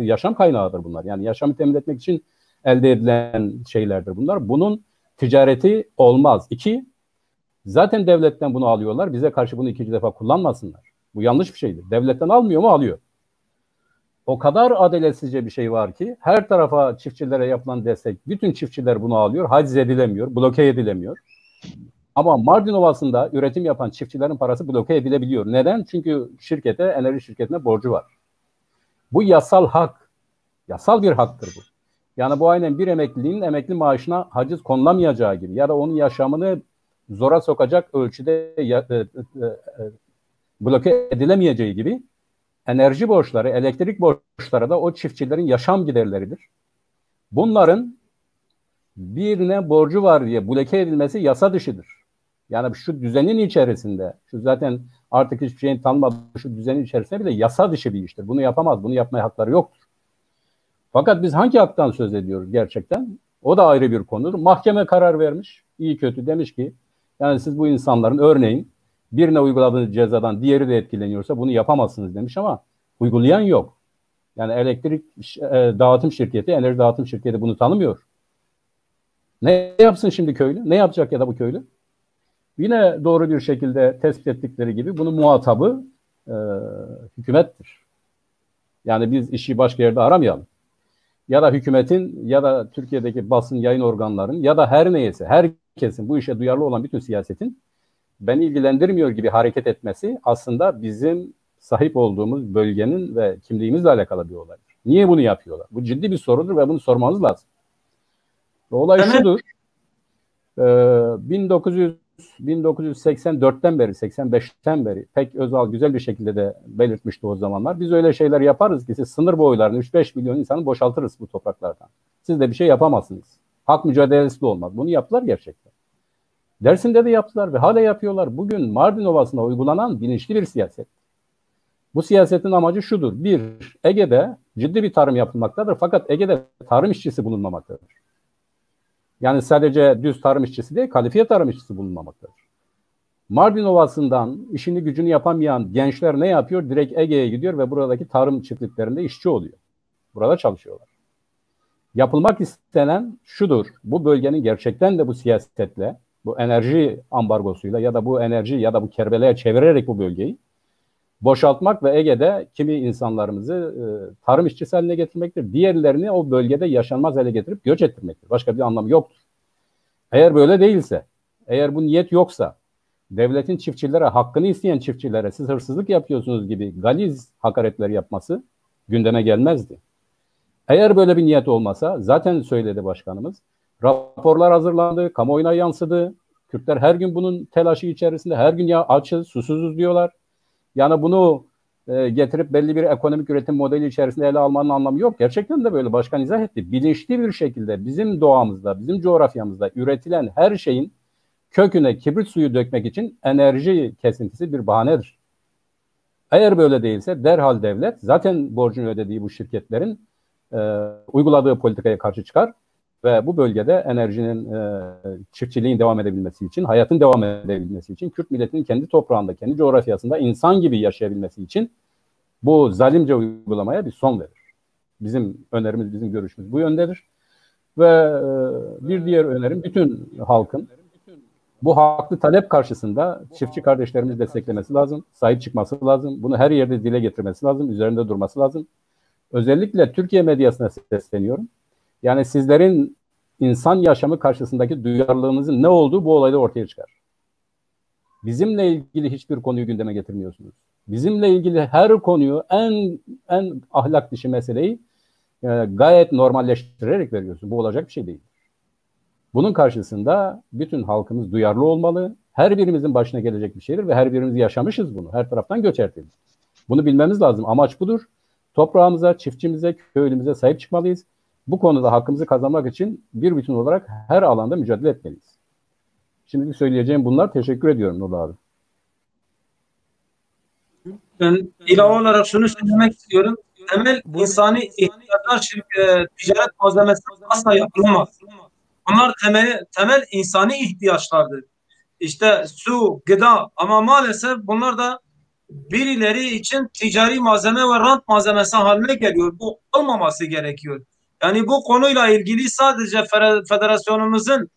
Yaşam kaynağıdır bunlar. Yani yaşamı temin etmek için elde edilen şeylerdir bunlar. Bunun ticareti olmaz. 2, zaten devletten bunu alıyorlar. Bize karşı bunu ikinci defa kullanmasınlar. Bu yanlış bir şeydir. Devletten almıyor mu? Alıyor. O kadar adaletsizce bir şey var ki her tarafa çiftçilere yapılan destek, bütün çiftçiler bunu alıyor. Haciz edilemiyor, bloke edilemiyor. Ama Mardin Ovası'nda üretim yapan çiftçilerin parası bloke edilebiliyor. Neden? Çünkü enerji şirketine borcu var. Bu yasal hak. Yasal bir haktır bu. Yani bu aynen bir emeklinin emekli maaşına haciz konulamayacağı gibi ya da onun yaşamını zora sokacak ölçüde bloke edilemeyeceği gibi enerji borçları, elektrik borçları da o çiftçilerin yaşam giderleridir. Bunların birine borcu var diye bloke edilmesi yasa dışıdır. Yani şu düzenin içerisinde, şu zaten artık hiçbir şeyin tanımadığı şu düzenin içerisinde bile yasa dışı bir iştir. Bunu yapamaz, bunu yapmaya hakları yoktur. Fakat biz hangi haktan söz ediyoruz gerçekten? O da ayrı bir konudur. Mahkeme karar vermiş, iyi kötü demiş ki, yani siz bu insanların örneğin birine uyguladığınız cezadan diğeri de etkileniyorsa bunu yapamazsınız demiş ama uygulayan yok. Yani elektrik dağıtım şirketi, enerji dağıtım şirketi bunu tanımıyor. Ne yapsın şimdi köylü? Ne yapacak ya da bu köylü? Yine doğru bir şekilde tespit ettikleri gibi bunun muhatabı hükümettir. Yani biz işi başka yerde aramayalım. Ya da hükümetin ya da Türkiye'deki basın yayın organlarının ya da her neyse herkesin bu işe duyarlı olan bütün siyasetin beni ilgilendirmiyor gibi hareket etmesi aslında bizim sahip olduğumuz bölgenin ve kimliğimizle alakalı bir olaydır. Niye bunu yapıyorlar? Bu ciddi bir sorudur ve bunu sormamız lazım. Olay şudur. 1984'ten beri, 85'ten beri pek Özal güzel bir şekilde de belirtmişti o zamanlar. Biz öyle şeyler yaparız ki siz sınır boylarını 3-5 milyon insanı boşaltırız bu topraklardan. Siz de bir şey yapamazsınız. Hak mücadelesi de olmaz. Bunu yaptılar gerçekten. Dersim'de de yaptılar ve hala yapıyorlar. Bugün Mardin Ovası'na uygulanan bilinçli bir siyaset. Bu siyasetin amacı şudur. 1, Ege'de ciddi bir tarım yapılmaktadır. Fakat Ege'de tarım işçisi bulunmamaktadır. Yani sadece düz tarım işçisi değil, kalifiye tarım işçisi bulunmamaktadır. Mardin Ovası'ndan işini gücünü yapamayan gençler ne yapıyor? Direkt Ege'ye gidiyor ve buradaki tarım çiftliklerinde işçi oluyor. Burada çalışıyorlar. Yapılmak istenen şudur. Bu bölgenin gerçekten de bu siyasetle, bu enerji ambargosuyla ya da bu enerji ya da bu Kerbela'ya çevirerek bu bölgeyi boşaltmak ve Ege'de kimi insanlarımızı tarım işçisi haline getirmektir. Diğerlerini o bölgede yaşanmaz hale getirip göç ettirmektir. Başka bir anlamı yoktur. Eğer böyle değilse, eğer bu niyet yoksa, devletin çiftçilere, hakkını isteyen çiftçilere siz hırsızlık yapıyorsunuz gibi galiz hakaretler yapması gündeme gelmezdi. Eğer böyle bir niyet olmasa, zaten söyledi başkanımız, raporlar hazırlandı, kamuoyuna yansıdı. Kürtler her gün bunun telaşı içerisinde, her gün ya açız, susuzuz diyorlar. Yani bunu getirip belli bir ekonomik üretim modeli içerisinde ele almanın anlamı yok. Gerçekten de böyle başkan izah etti. Bilinçli bir şekilde bizim doğamızda, bizim coğrafyamızda üretilen her şeyin köküne kibrit suyu dökmek için enerji kesintisi bir bahanedir. Eğer böyle değilse derhal devlet zaten borcunu ödediği bu şirketlerin uyguladığı politikaya karşı çıkar ve bu bölgede enerjinin, çiftçiliğin devam edebilmesi için, hayatın devam edebilmesi için, Kürt milletinin kendi toprağında, kendi coğrafyasında insan gibi yaşayabilmesi için bu zalimce uygulamaya bir son verir. Bizim önerimiz, bizim görüşümüz bu yöndedir. Ve bir diğer önerim bütün halkın bu haklı talep karşısında çiftçi kardeşlerimizi desteklemesi lazım, sahip çıkması lazım. Bunu her yerde dile getirmesi lazım, üzerinde durması lazım. Özellikle Türkiye medyasına sesleniyorum. Yani sizlerin insan yaşamı karşısındaki duyarlılığınızın ne olduğu bu olayda ortaya çıkar. Bizimle ilgili hiçbir konuyu gündeme getirmiyorsunuz. Bizimle ilgili her konuyu, en ahlak dışı meseleyi gayet normalleştirerek veriyorsun. Bu olacak bir şey değil. Bunun karşısında bütün halkımız duyarlı olmalı. Her birimizin başına gelecek bir şeydir ve her birimiz yaşamışız bunu. Her taraftan göç ettik. Bunu bilmemiz lazım. Amaç budur. Toprağımıza, çiftçimize, köylümüze sahip çıkmalıyız. Bu konuda hakkımızı kazanmak için bir bütün olarak her alanda mücadele etmeliyiz. Şimdi söyleyeceğim bunlar. Teşekkür ediyorum Nurullah abi. Ben ilave olarak şunu söylemek istiyorum. Temel insani ihtiyaçlar ticaret malzemesi asla yapılamaz. Bunlar temel insani ihtiyaçlardır. İşte su, gıda, ama maalesef bunlar da birileri için ticari malzeme ve rant malzemesi haline geliyor. Bu olmaması gerekiyor. Yani bu konuyla ilgili sadece federasyonumuzun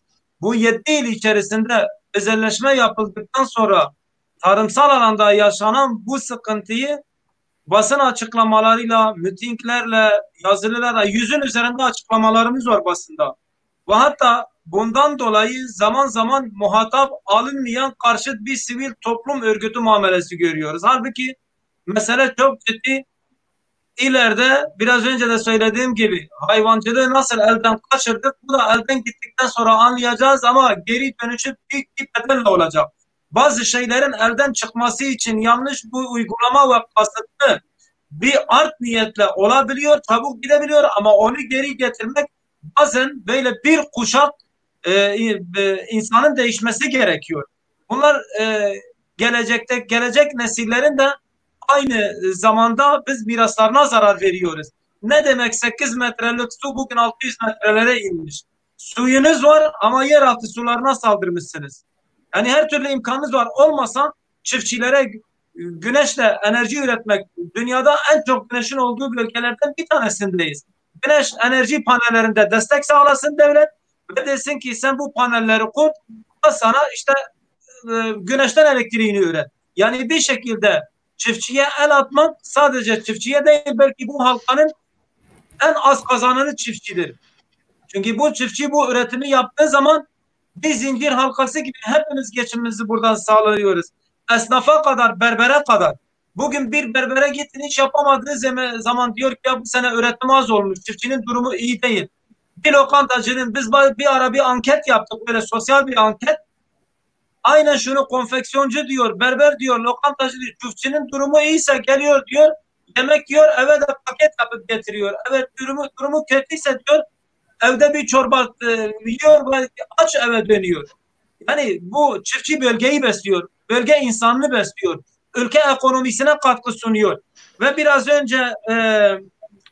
bu 7 yıl içerisinde özelleşme yapıldıktan sonra tarımsal alanda yaşanan bu sıkıntıyı basın açıklamalarıyla, mitinglerle, yazılarla, 100'ün üzerinde açıklamalarımız var basında. Ve hatta bundan dolayı zaman zaman muhatap alınmayan karşıt bir sivil toplum örgütü muamelesi görüyoruz. Halbuki mesele çok ciddi. İleride biraz önce de söylediğim gibi hayvancılığı nasıl elden kaçırdık, bu da elden gittikten sonra anlayacağız ama geri dönüşü büyük bir bedelle olacak. Bazı şeylerin elden çıkması için yanlış bu uygulama ve kasıtlı bir art niyetle olabiliyor, çabuk gidebiliyor ama onu geri getirmek bazen böyle bir kuşak insanın değişmesi gerekiyor. Bunlar gelecek nesillerin de aynı zamanda biz miraslarına zarar veriyoruz. Ne demek 8 metrelik su bugün 600 metrelere inmiş. Suyunuz var ama yeraltı sularına saldırmışsınız. Yani her türlü imkanınız var. Olmasa çiftçilere güneşle enerji üretmek, dünyada en çok güneşin olduğu bölgelerden bir tanesindeyiz. Güneş enerji panellerinde destek sağlasın devlet ve desin ki sen bu panelleri kur, sana işte güneşten elektriğini üret. Yani bir şekilde çiftçiye el atmak sadece çiftçiye değil belki bu halkanın en az kazananı çiftçidir. Çünkü bu çiftçi bu üretimi yaptığı zaman bir zincir halkası gibi hepimiz geçimimizi buradan sağlıyoruz. Esnafa kadar, berbere kadar. Bugün bir berbere gittin hiç yapamadığı zaman diyor ki ya bu sene üretim az olmuş. Çiftçinin durumu iyi değil. Bir lokantacının biz bir ara bir anket yaptık böyle sosyal bir anket. Aynen şunu konfeksiyoncu diyor, berber diyor, lokantacı diyor. Çiftçinin durumu iyiyse geliyor diyor. Yemek diyor eve de paket yapıp getiriyor. Evet durumu kötüyse diyor evde bir çorba yiyor ve aç eve dönüyor. Yani bu çiftçi bölgeyi besliyor. Bölge insanını besliyor. Ülke ekonomisine katkı sunuyor. Ve biraz önce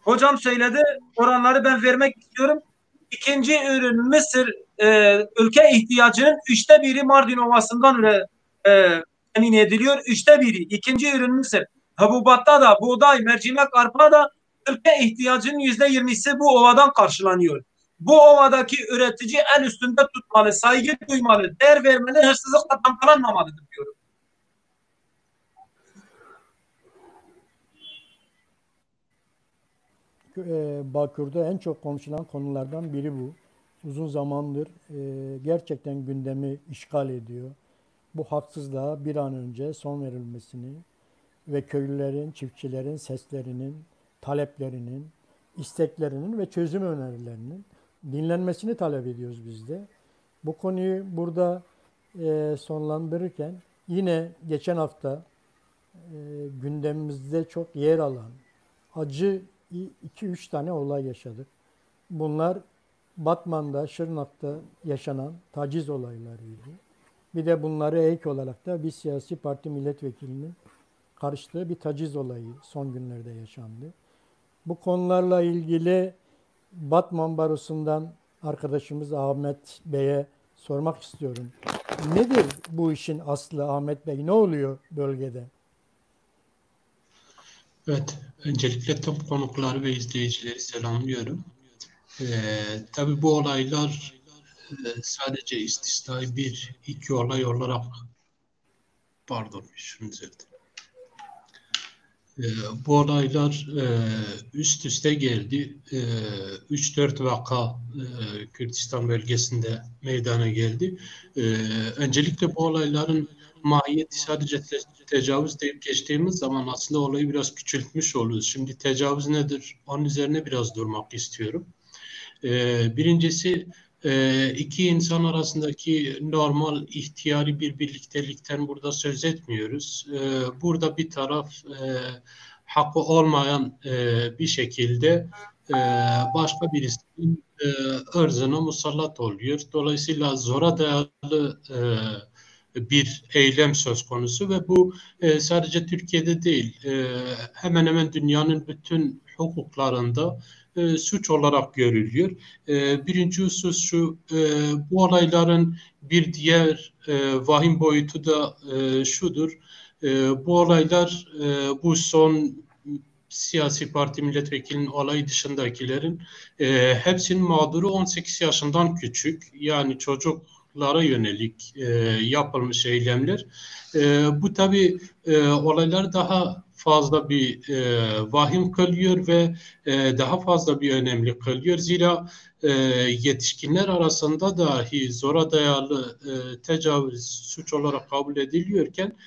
hocam söyledi. Oranları ben vermek istiyorum. İkinci ürün Mısır ülke ihtiyacının 1/3 Mardin Ovası'ndan temin ediliyor. 1/3. İkinci ürün Mısır. Hububatta da buğday, mercimek, arpa da ülke ihtiyacının %20'si bu ovadan karşılanıyor. Bu ovadaki üretici en üstünde tutmalı, saygı duymalı, değer vermeli, hırsızlıkla damgalanmamalıdır diyorum. Bakür'de en çok konuşulan konulardan biri bu. Uzun zamandır gerçekten gündemi işgal ediyor. Bu haksızlığa bir an önce son verilmesini ve köylülerin, çiftçilerin seslerinin, taleplerinin, isteklerinin ve çözüm önerilerinin dinlenmesini talep ediyoruz biz de. Bu konuyu burada sonlandırırken yine geçen hafta gündemimizde çok yer alan acı 2-3 tane olay yaşadık. Bunlar Batman'da, Şırnak'ta yaşanan taciz olaylarıydı. Bir de bunlara ek olarak da bir siyasi parti milletvekilinin karıştığı bir taciz olayı son günlerde yaşandı. Bu konularla ilgili Batman Barosu'ndan arkadaşımız Ahmet Bey'e sormak istiyorum. Nedir bu işin aslı Ahmet Bey? Ne oluyor bölgede? Evet, öncelikle tüm konukları ve izleyicileri selamlıyorum. Tabii bu olaylar sadece istisnai bir, iki olay olarak, pardon, şunu düzelttim. Bu olaylar üst üste geldi. 3-4 vaka Kürdistan bölgesinde meydana geldi. Öncelikle bu olayların mahiyeti sadece tecavüz deyip geçtiğimiz zaman aslında olayı biraz küçültmüş oluruz. Şimdi tecavüz nedir? Onun üzerine biraz durmak istiyorum. Birincisi iki insan arasındaki normal ihtiyari bir birliktelikten burada söz etmiyoruz. Burada bir taraf hakkı olmayan bir şekilde başka birisinin ırzına musallat oluyor. Dolayısıyla zora dayalı bir eylem söz konusu ve bu sadece Türkiye'de değil, hemen hemen dünyanın bütün hukuklarında suç olarak görülüyor. Birinci husus şu, bu olayların bir diğer vahim boyutu da şudur. Bu olaylar bu son siyasi parti milletvekilinin olayı dışındakilerin hepsinin mağduru 18 yaşından küçük. Yani çocuklara yönelik yapılmış eylemler. Bu tabii olaylar daha fazla bir vahim kılıyor ve daha fazla bir önemli kılıyor. Zira yetişkinler arasında dahi zora dayalı tecavüz suç olarak kabul ediliyorken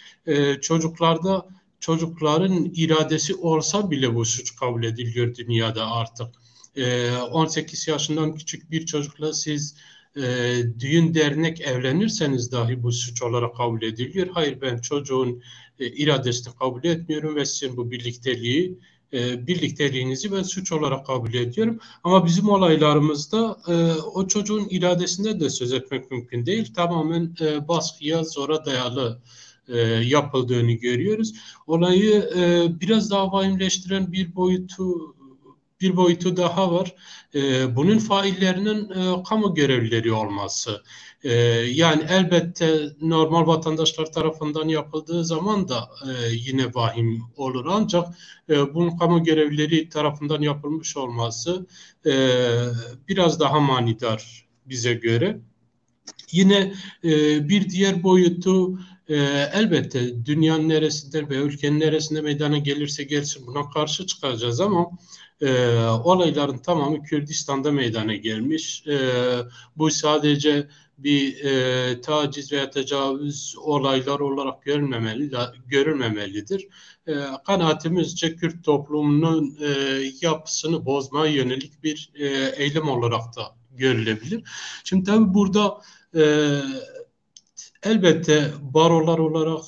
çocukların iradesi olsa bile bu suç kabul ediliyor dünyada artık. 18 yaşından küçük bir çocukla siz düğün dernek evlenirseniz dahi bu suç olarak kabul ediliyor. Hayır, ben çocuğun iradesini kabul etmiyorum ve sizin bu birlikteliğinizi ben suç olarak kabul ediyorum. Ama bizim olaylarımızda o çocuğun iradesinde de söz etmek mümkün değil. Tamamen baskıya, zora dayalı yapıldığını görüyoruz. Olayı biraz daha vahimleştiren bir boyutu daha var. Bunun faillerinin kamu görevlileri olması. Yani elbette normal vatandaşlar tarafından yapıldığı zaman da yine vahim olur. Ancak bunun kamu görevlileri tarafından yapılmış olması biraz daha manidar bize göre. Yine bir diğer boyutu elbette dünyanın neresinde ve ülkenin neresinde meydana gelirse gelsin buna karşı çıkacağız ama olayların tamamı Kürdistan'da meydana gelmiş. Bu sadece bir taciz veya tecavüz olaylar olarak görülmemelidir. Kanaatimizce Kürt toplumunun yapısını bozmaya yönelik bir eylem olarak da görülebilir. Şimdi tabii burada elbette barolar olarak,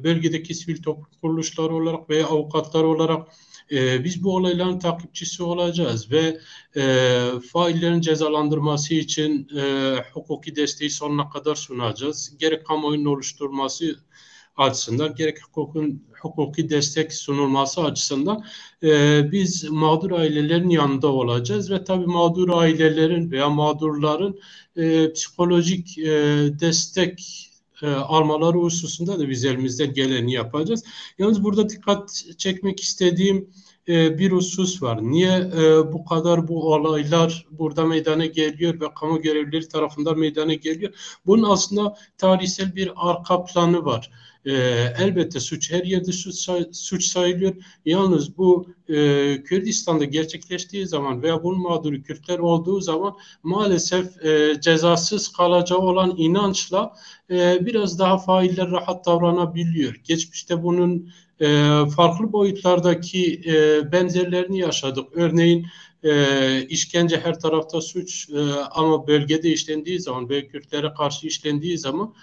bölgedeki sivil toplum kuruluşları olarak veya avukatlar olarak biz bu olayların takipçisi olacağız ve faillerin cezalandırması için hukuki desteği sonuna kadar sunacağız. Gerek kamuoyunun oluşturulması açısından, gerek hukuki destek sunulması açısından biz mağdur ailelerin yanında olacağız ve tabii mağdur ailelerin veya mağdurların psikolojik destek almaları hususunda da biz elimizden geleni yapacağız. Yalnız burada dikkat çekmek istediğim bir husus var. Niye bu kadar bu olaylar burada meydana geliyor ve kamu görevlileri tarafından meydana geliyor? Bunun aslında tarihsel bir arka planı var. Elbette suç her yerde suç sayılıyor. Yalnız bu Kürdistan'da gerçekleştiği zaman veya bunun mağduru Kürtler olduğu zaman maalesef cezasız kalacağı olan inançla biraz daha failler rahat davranabiliyor. Geçmişte bunun farklı boyutlardaki benzerlerini yaşadık. Örneğin işkence her tarafta suç ama bölgede işlendiği zaman ve Kürtlere karşı işlendiği zaman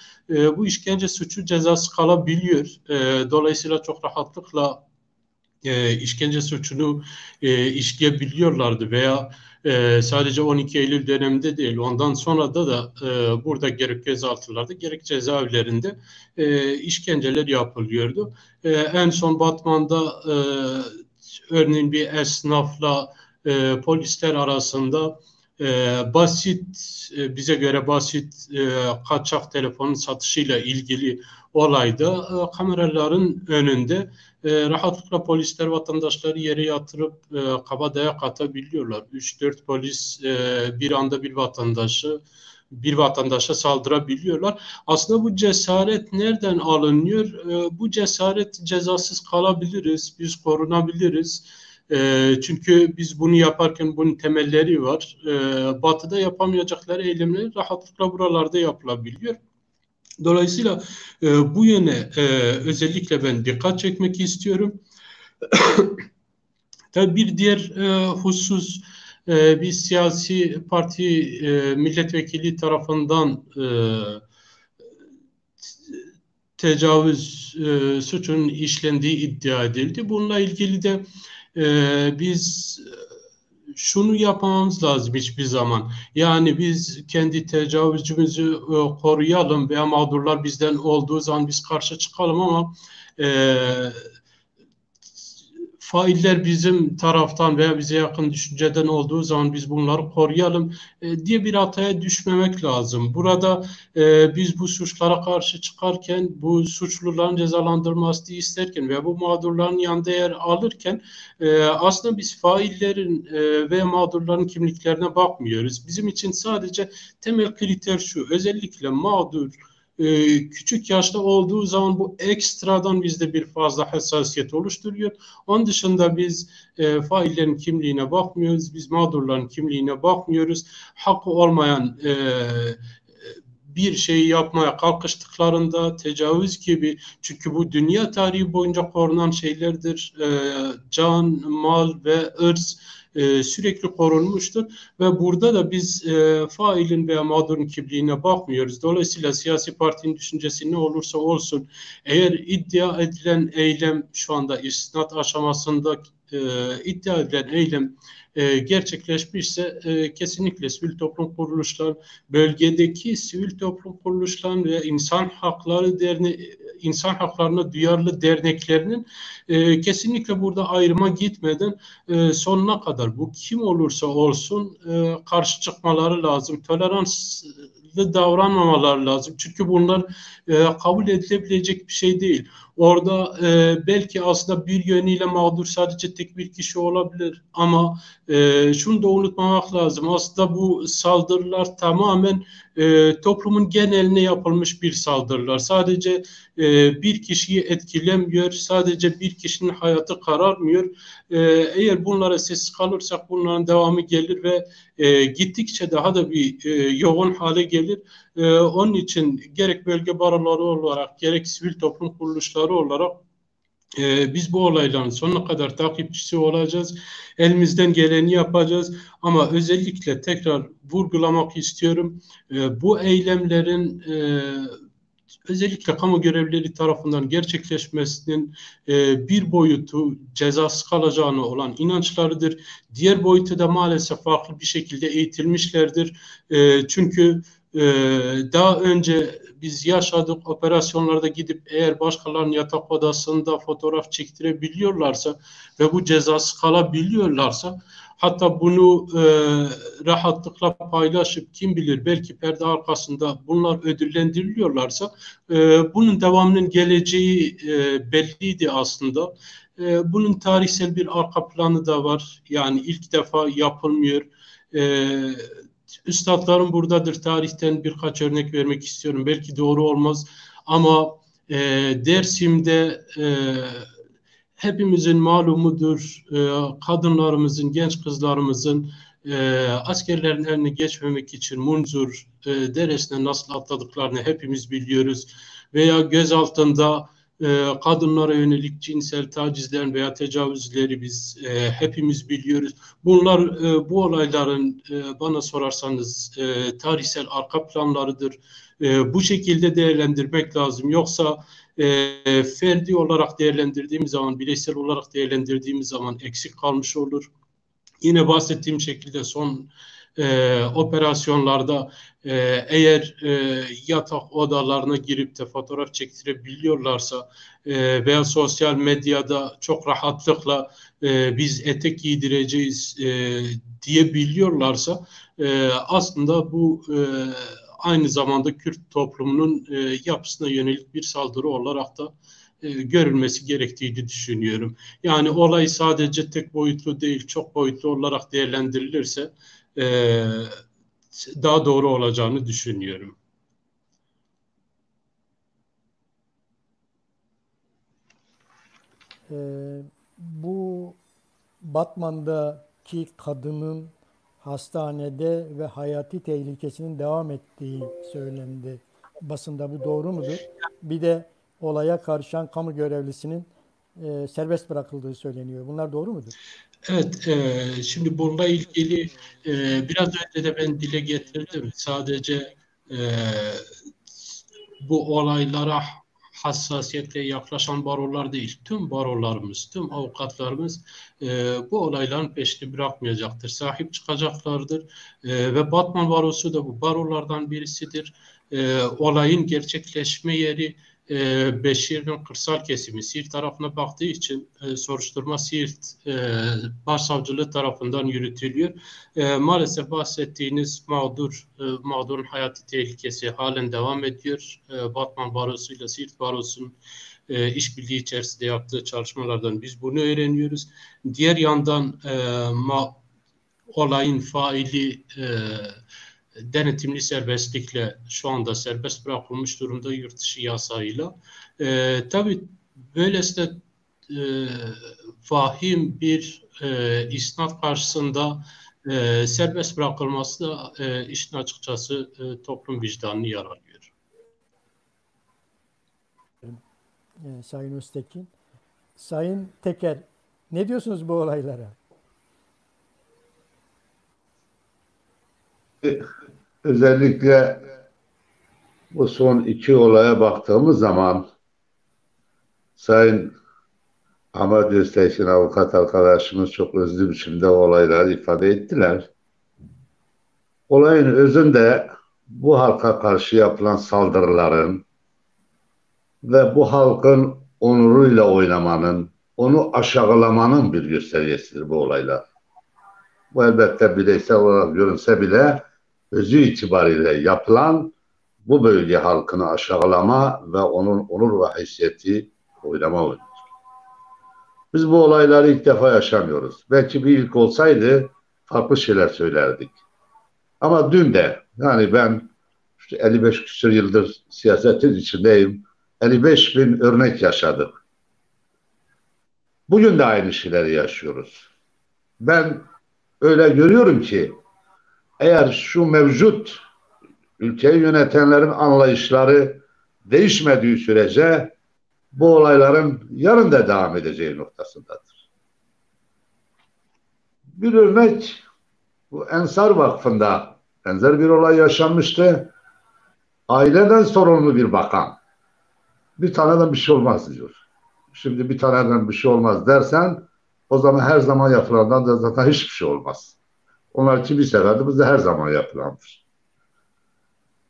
bu işkence suçu cezası kalabiliyor. Dolayısıyla çok rahatlıkla işkence suçunu işleyebiliyorlardı veya sadece 12 Eylül döneminde değil, ondan sonra da burada gerek gözaltılarda gerek cezaevlerinde işkenceler yapılıyordu. En son Batman'da örneğin bir esnafla polisler arasında basit, bize göre basit kaçak telefonun satışıyla ilgili olayda kameraların önünde rahatlıkla polisler vatandaşları yere yatırıp kabadaya atabiliyorlar. 3-4 polis bir anda bir vatandaşa saldırabiliyorlar. Aslında bu cesaret nereden alınıyor? Bu cesaret cezasız kalabiliriz, biz korunabiliriz. Çünkü biz bunu yaparken bunun temelleri var. Batı'da yapamayacakları eylemler rahatlıkla buralarda yapılabiliyor. Dolayısıyla bu yöne özellikle ben dikkat çekmek istiyorum. Tabii bir diğer husus, bir siyasi parti milletvekili tarafından tecavüz suçunun işlendiği iddia edildi. Bununla ilgili de biz şunu yapmamız lazım hiçbir zaman. Yani biz kendi tecavüzcümüzü koruyalım veya mağdurlar bizden olduğu zaman biz karşı çıkalım ama failler bizim taraftan veya bize yakın düşünceden olduğu zaman biz bunları koruyalım diye bir hataya düşmemek lazım. Burada biz bu suçlara karşı çıkarken, bu suçluların cezalandırılmasını isterken veya bu mağdurların yanında yer alırken aslında biz faillerin ve mağdurların kimliklerine bakmıyoruz. Bizim için sadece temel kriter şu: özellikle mağdur küçük yaşta olduğu zaman bu ekstradan bizde bir fazla hassasiyet oluşturuyor. Onun dışında biz faillerin kimliğine bakmıyoruz, biz mağdurların kimliğine bakmıyoruz. Hakkı olmayan bir şeyi yapmaya kalkıştıklarında tecavüz gibi, çünkü bu dünya tarihi boyunca korunan şeylerdir. Can, mal ve ırz sürekli korunmuştur ve burada da biz failin veya mağdurun kimliğine bakmıyoruz. Dolayısıyla siyasi partinin düşüncesi ne olursa olsun, eğer iddia edilen eylem şu anda istinad aşamasında iddia edilen eylem gerçekleşmişse kesinlikle sivil toplum kuruluşları, bölgedeki sivil toplum kuruluşları ve insan haklarına duyarlı derneklerinin kesinlikle burada ayrıma gitmeden sonuna kadar bu kim olursa olsun karşı çıkmaları lazım. Toleranslı davranmamaları lazım. Çünkü bunlar kabul edilebilecek bir şey değil. Orada belki aslında bir yönüyle mağdur sadece tek bir kişi olabilir ama şunu da unutmamak lazım. Aslında bu saldırılar tamamen toplumun geneline yapılmış bir saldırılar. Sadece bir kişiyi etkilemiyor, sadece bir kişinin hayatı kararmıyor. Eğer bunlara sessiz kalırsak bunların devamı gelir ve gittikçe daha da bir yoğun hale gelir. Onun için gerek bölge baroları olarak gerek sivil toplum kuruluşları olarak biz bu olayların sonuna kadar takipçisi olacağız. Elimizden geleni yapacağız. Ama özellikle tekrar vurgulamak istiyorum. Bu eylemlerin özellikle kamu görevlileri tarafından gerçekleşmesinin bir boyutu cezasız kalacağına olan inançlarıdır. Diğer boyutu da maalesef farklı bir şekilde eğitilmişlerdir. Çünkü daha önce biz yaşadık operasyonlarda gidip eğer başkalarının yatak odasında fotoğraf çektirebiliyorlarsa ve bu cezasız kalabiliyorlarsa, hatta bunu rahatlıkla paylaşıp kim bilir belki perde arkasında bunlar ödüllendiriliyorlarsa bunun devamının geleceği belliydi aslında. Bunun tarihsel bir arka planı da var. Yani ilk defa yapılmıyor. Üstadlarım buradadır. Tarihten birkaç örnek vermek istiyorum. Belki doğru olmaz ama Dersim'de hepimizin malumudur, kadınlarımızın, genç kızlarımızın askerlerin eline geçmemek için Munzur Deresi'ne nasıl atladıklarını hepimiz biliyoruz. Veya gözaltında kadınlara yönelik cinsel tacizlerin veya tecavüzleri biz hepimiz biliyoruz. Bunlar bu olayların bana sorarsanız tarihsel arka planlarıdır. Bu şekilde değerlendirmek lazım. Yoksa ferdi olarak değerlendirdiğimiz zaman, bireysel olarak değerlendirdiğimiz zaman eksik kalmış olur. Yine bahsettiğim şekilde son operasyonlarda eğer yatak odalarına girip de fotoğraf çektirebiliyorlarsa veya sosyal medyada çok rahatlıkla biz etek giydireceğiz diyebiliyorlarsa Aslında bu aynı zamanda Kürt toplumunun yapısına yönelik bir saldırı olarak da görülmesi gerektiğini düşünüyorum. Yani olay sadece tek boyutlu değil, çok boyutlu olarak değerlendirilirse daha doğru olacağını düşünüyorum. Bu Batman'daki kadının hastanede ve hayati tehlikesinin devam ettiği söylendi. Basında bu doğru mudur? Bir de olaya karışan kamu görevlisinin serbest bırakıldığı söyleniyor. Bunlar doğru mudur? Evet, şimdi bununla ilgili biraz önce de ben dile getirdim. Sadece bu olaylara hassasiyetle yaklaşan barolar değil, tüm barolarımız, tüm avukatlarımız bu olayların peşini bırakmayacaktır, sahip çıkacaklardır. Ve Batman Barosu da bu barolardan birisidir. Olayın gerçekleşme yeri Beşir'in kırsal kesimi Siirt tarafına baktığı için soruşturma Siirt Başsavcılığı tarafından yürütülüyor. Maalesef bahsettiğiniz mağdurun hayati tehlikesi halen devam ediyor. Batman Barosu ile Siirt Barosu'nun işbirliği içerisinde yaptığı çalışmalardan biz bunu öğreniyoruz. Diğer yandan olayın faili denetimli serbestlikle şu anda serbest bırakılmış durumda yurt dışı yasayla. Tabii böylesine vahim bir isnat karşısında serbest bırakılması da işin açıkçası toplum vicdanını yaralıyor. Sayın Öztekin. Sayın Teker, ne diyorsunuz bu olaylara? Özellikle bu son iki olaya baktığımız zaman Sayın Ahmet Öztekin avukat arkadaşımız çok özlü biçimde olayları ifade ettiler. Olayın özünde bu halka karşı yapılan saldırıların ve bu halkın onuruyla oynamanın, onu aşağılamanın bir göstergesidir bu olaylar. Bu elbette bireysel olarak görünse bile özü itibariyle yapılan bu bölge halkını aşağılama ve onun onur ve haysiyeti oynama oyunudur. Biz bu olayları ilk defa yaşamıyoruz. Belki bir ilk olsaydı farklı şeyler söylerdik. Ama dün de yani ben işte 55 küsur yıldır siyasetin içindeyim. 55 bin örnek yaşadık. Bugün de aynı şeyleri yaşıyoruz. Ben öyle görüyorum ki eğer şu mevcut ülkeyi yönetenlerin anlayışları değişmediği sürece bu olayların yarın da devam edeceği noktasındadır. Bir örnek bu Ensar Vakfı'nda benzer bir olay yaşanmıştı. Aileden sorumlu bir bakan bir taneden bir şey olmaz diyor. Şimdi bir taneden bir şey olmaz dersen o zaman her zaman yapılandan da zaten hiçbir şey olmaz. Onlar için bir seferde bizde her zaman yapılandır.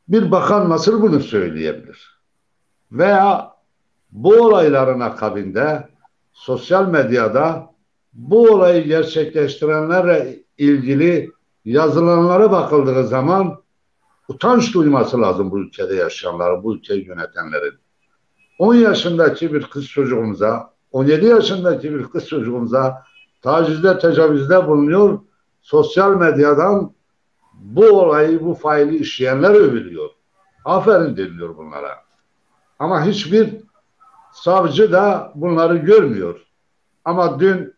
Bir bakan nasıl bunu söyleyebilir? Veya bu olayların akabinde sosyal medyada bu olayı gerçekleştirenlerle ilgili yazılanlara bakıldığı zaman utanç duyması lazım bu ülkede yaşayanların, bu ülkeyi yönetenlerin. 10 yaşındaki bir kız çocuğumuza, 17 yaşındaki bir kız çocuğumuza tacizde, tecavüzde bulunuyor. Sosyal medyadan bu olayı, bu faili işleyenler övülüyor. Aferin deniliyor bunlara. Ama hiçbir savcı da bunları görmüyor. Ama dün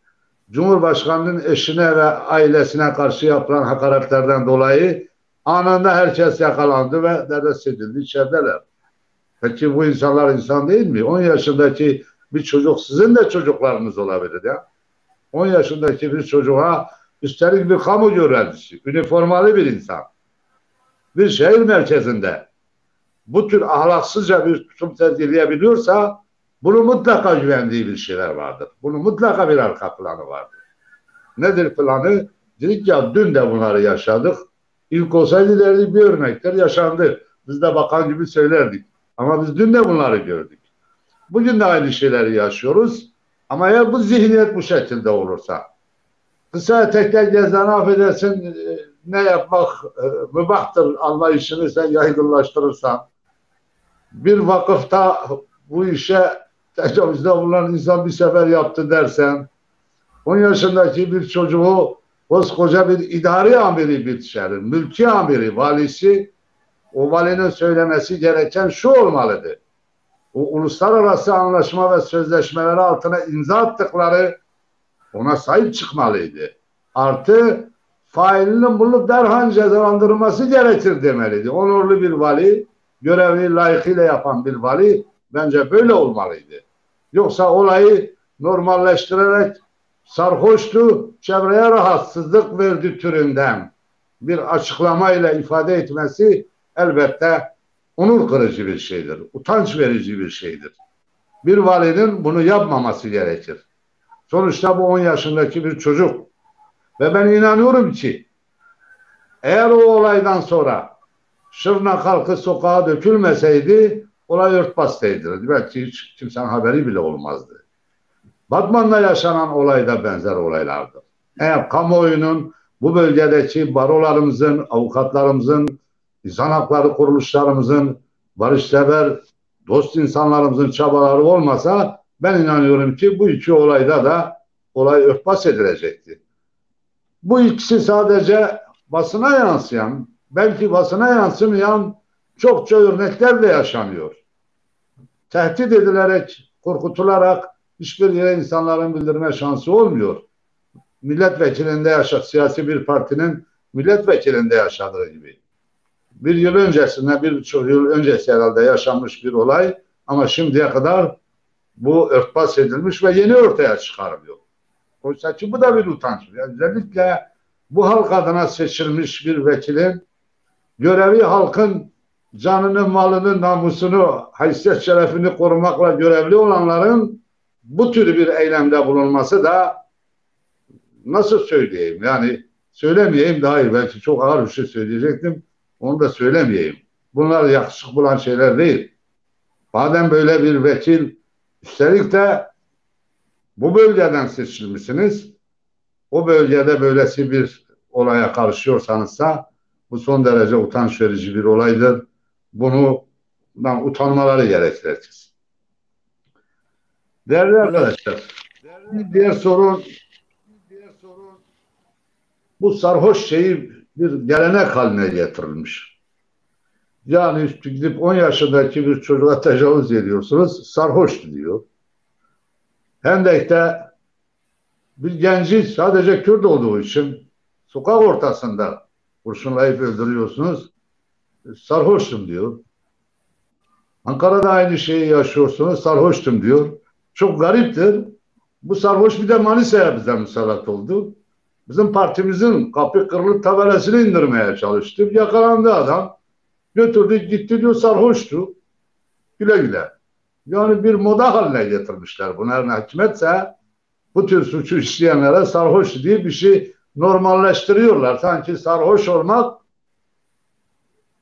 Cumhurbaşkanı'nın eşine ve ailesine karşı yapılan hakaretlerden dolayı anında herkes yakalandı ve derdest edildi, içerideler. Peki bu insanlar insan değil mi? 10 yaşındaki bir çocuk sizin de çocuklarınız olabilir ya. 10 yaşındaki bir çocuğa üstelik bir kamu görevlisi, üniformalı bir insan, bir şehir merkezinde bu tür ahlaksızca bir tutum sergileyebiliyorsa bunun mutlaka güvendiği bir şeyler vardır. Bunun mutlaka bir arka planı vardır. Nedir planı? Dedik ya dün de bunları yaşadık. İlk olsaydı derdik bir örnektir yaşandı. Biz de bakan gibi söylerdik. Ama biz dün de bunları gördük. Bugün de aynı şeyleri yaşıyoruz. Ama eğer bu zihniyet bu şekilde olursa kısa etekler gezen affedersin ne yapmak mübahtır anlayışını sen yaygınlaştırırsan, bir vakıfta bu işe tecavüzde bulunan insan bir sefer yaptı dersen, 10 yaşındaki bir çocuğu koskoca bir idari amiri bir şehrin, mülki amiri, valisi, o valinin söylemesi gereken şu olmalıdır. O uluslararası anlaşma ve sözleşmeleri altına imza attıkları ona sahip çıkmalıydı. Artı failinin bulup derhal cezalandırılması gerekir demeliydi. Onurlu bir vali, görevini layıkıyla yapan bir vali bence böyle olmalıydı. Yoksa olayı normalleştirerek sarhoştu, çevreye rahatsızlık verdi türünden bir açıklamayla ifade etmesi elbette onur kırıcı bir şeydir. Utanç verici bir şeydir. Bir valinin bunu yapmaması gerekir. Sonuçta bu 10 yaşındaki bir çocuk. Ve ben inanıyorum ki eğer o olaydan sonra Şırnak halkı sokağa dökülmeseydi olay örtbas değildirdi. Belki hiç kimsenin haberi bile olmazdı. Batman'da yaşanan olay da benzer olaylardır. Eğer kamuoyunun bu bölgedeki barolarımızın, avukatlarımızın, insan hakları kuruluşlarımızın, barışsever, dost insanlarımızın çabaları olmasa ben inanıyorum ki bu iki olayda da olay örtbas edilecekti. Bu ikisi sadece basına yansıyan, belki basına yansımayan çokça örneklerle yaşanıyor. Tehdit edilerek, korkutularak hiçbir yere insanların bildirme şansı olmuyor. Milletvekilinde siyasi bir partinin milletvekilinde yaşadığı gibi. Bir yıl öncesinde, 1,5 yıl öncesi herhalde yaşanmış bir olay ama şimdiye kadar bu örtbas edilmiş ve yeni ortaya çıkarılıyor. Oysa ki bu da bir utanç. Yani özellikle bu halk adına seçilmiş bir vekilin görevi halkın canını, malını, namusunu, haysiyet şerefini korumakla görevli olanların bu tür bir eylemde bulunması da nasıl söyleyeyim? Yani söylemeyeyim daha iyi. Belki çok ağır bir şey söyleyecektim. Onu da söylemeyeyim. Bunlar yakışık bulan şeyler değil. Madem böyle bir vekil, üstelik de bu bölgeden seçilmişsiniz, o bölgede böylesi bir olaya karışıyorsanızsa bu son derece utanç verici bir olaydır. Bundan utanmaları gerekir. Değerli arkadaşlar, bir diğer sorun bu sarhoş şeyi bir gelenek haline getirilmiş. Yani gidip 10 yaşındaki bir çocuğa tecavüz ediyorsunuz, sarhoş diyor. Hendek'te bir genci sadece Kürt olduğu için sokak ortasında kurşunlayıp öldürüyorsunuz, sarhoştum diyor. Ankara'da aynı şeyi yaşıyorsunuz, sarhoştum diyor. Çok gariptir. Bu sarhoş bir de Manisa'ya bize musallat oldu. Bizim partimizin kapı kırılıp tabelasını indirmeye çalıştı. Yakalandı adam. Götürdük gitti diyor sarhoştu. Güle güle. Yani bir moda haline getirmişler. Bunlar hükümetse bu tür suçu işleyenlere sarhoş diye bir şey normalleştiriyorlar. Sanki sarhoş olmak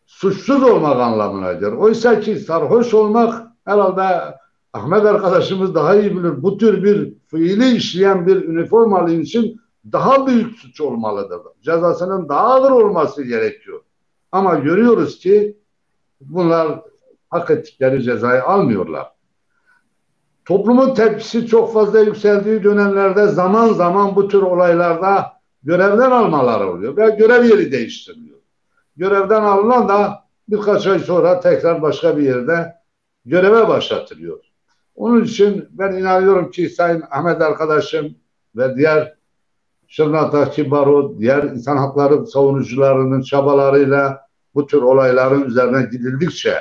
suçsuz olmak anlamına gelir. Oysa ki sarhoş olmak herhalde Ahmet arkadaşımız daha iyi bilir. Bu tür bir fiili işleyen bir üniformalı için daha büyük suç olmalıdır. Cezasının daha ağır olması gerekiyor. Ama görüyoruz ki bunlar hak ettikleri cezayı almıyorlar. Toplumun tepkisi çok fazla yükseldiği dönemlerde zaman zaman bu tür olaylarda görevden almaları oluyor ve görev yeri değiştiriliyor. Görevden alınan da birkaç ay sonra tekrar başka bir yerde göreve başlatılıyor. Onun için ben inanıyorum ki Sayın Ahmet arkadaşım ve diğer Şırnak'taki baro, diğer insan hakları savunucularının çabalarıyla bu tür olayların üzerine gidildikçe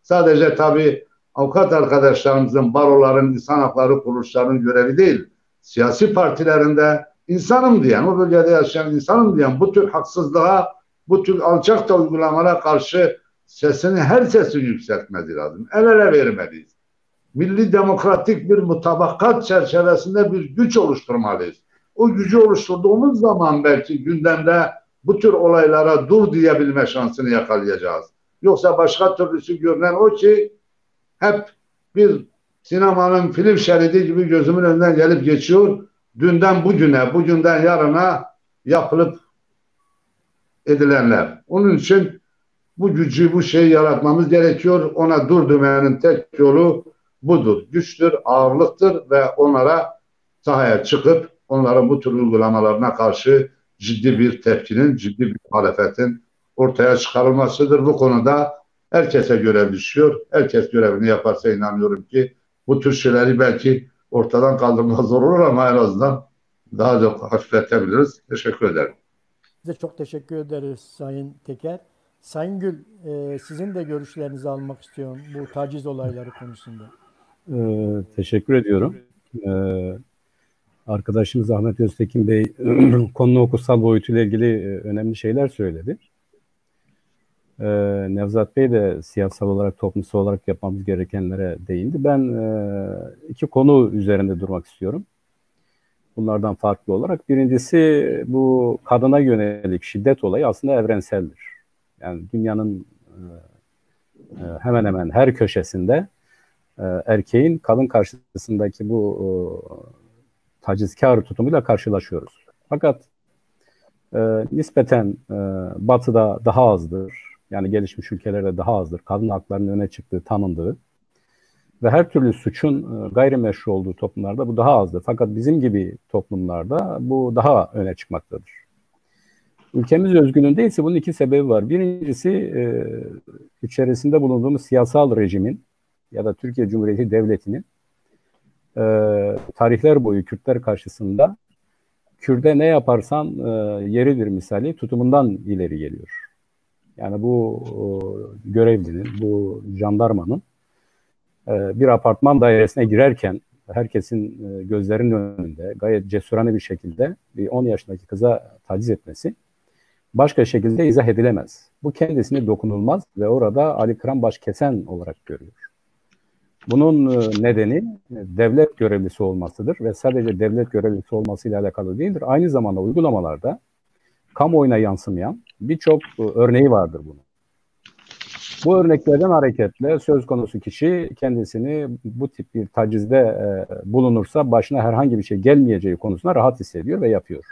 sadece tabii avukat arkadaşlarımızın, baroların, insan hakları kuruluşlarının görevi değil, siyasi partilerinde insanım diyen, o bölgede yaşayan insanım diyen bu tür haksızlığa, bu tür alçakça uygulamalara karşı her sesini yükseltmesi lazım. El ele vermeliyiz. Milli demokratik bir mutabakat çerçevesinde bir güç oluşturmalıyız. O gücü oluşturduğumuz zaman belki gündemde bu tür olaylara dur diyebilme şansını yakalayacağız. Yoksa başka türlüsü görünen o ki hep bir sinemanın film şeridi gibi gözümün önünden gelip geçiyor. Dünden bugüne, bugünden yarına yapılıp edilenler. Onun için bu gücü, bu şeyi yaratmamız gerekiyor. Ona dur demenin tek yolu budur. Güçtür, ağırlıktır ve onlara sahaya çıkıp onların bu tür uygulamalarına karşı ciddi bir tepkinin, ciddi bir muhalefetin ortaya çıkarılmasıdır. Bu konuda herkese görev düşüyor. Herkes görevini yaparsa inanıyorum ki bu tür şeyleri belki ortadan kaldırmaz zor olur ama en azından daha çok hafifletebiliriz. Teşekkür ederim. Size çok teşekkür ederiz Sayın Teker. Sayın Gül, sizin de görüşlerinizi almak istiyorum bu taciz olayları konusunda. Teşekkür ediyorum. Arkadaşımız Ahmet Öztekin Bey konunun hukuksal boyutuyla ilgili önemli şeyler söyledi. Nevzat Bey de siyasal olarak, toplumsal olarak yapmamız gerekenlere değindi. Ben iki konu üzerinde durmak istiyorum. Bunlardan farklı olarak. Birincisi, bu kadına yönelik şiddet olayı aslında evrenseldir. Yani dünyanın hemen hemen her köşesinde erkeğin kadın karşısındaki bu tacizkar tutumuyla karşılaşıyoruz. Fakat nispeten batıda daha azdır. Yani gelişmiş ülkelerde daha azdır. Kadın haklarının öne çıktığı, tanındığı ve her türlü suçun gayrimeşru olduğu toplumlarda bu daha azdır. Fakat bizim gibi toplumlarda bu daha öne çıkmaktadır. Ülkemiz özgünlüğünde ise bunun iki sebebi var. Birincisi, içerisinde bulunduğumuz siyasal rejimin ya da Türkiye Cumhuriyeti Devleti'nin tarihler boyu Kürtler karşısında Kürt'e ne yaparsan yeridir misali tutumundan ileri geliyor. Yani bu görevlinin, bu jandarmanın bir apartman dairesine girerken herkesin gözlerinin önünde gayet cesurane bir şekilde bir 10 yaşındaki kıza taciz etmesi başka şekilde izah edilemez. Bu kendisini dokunulmaz ve orada Ali Kıran Başkesen olarak görüyor. Bunun nedeni devlet görevlisi olmasıdır ve sadece devlet görevlisi olmasıyla alakalı değildir. Aynı zamanda uygulamalarda kamuoyuna yansımayan birçok örneği vardır bunun. Bu örneklerden hareketle söz konusu kişi kendisini bu tip bir tacizde bulunursa başına herhangi bir şey gelmeyeceği konusunda rahat hissediyor ve yapıyor.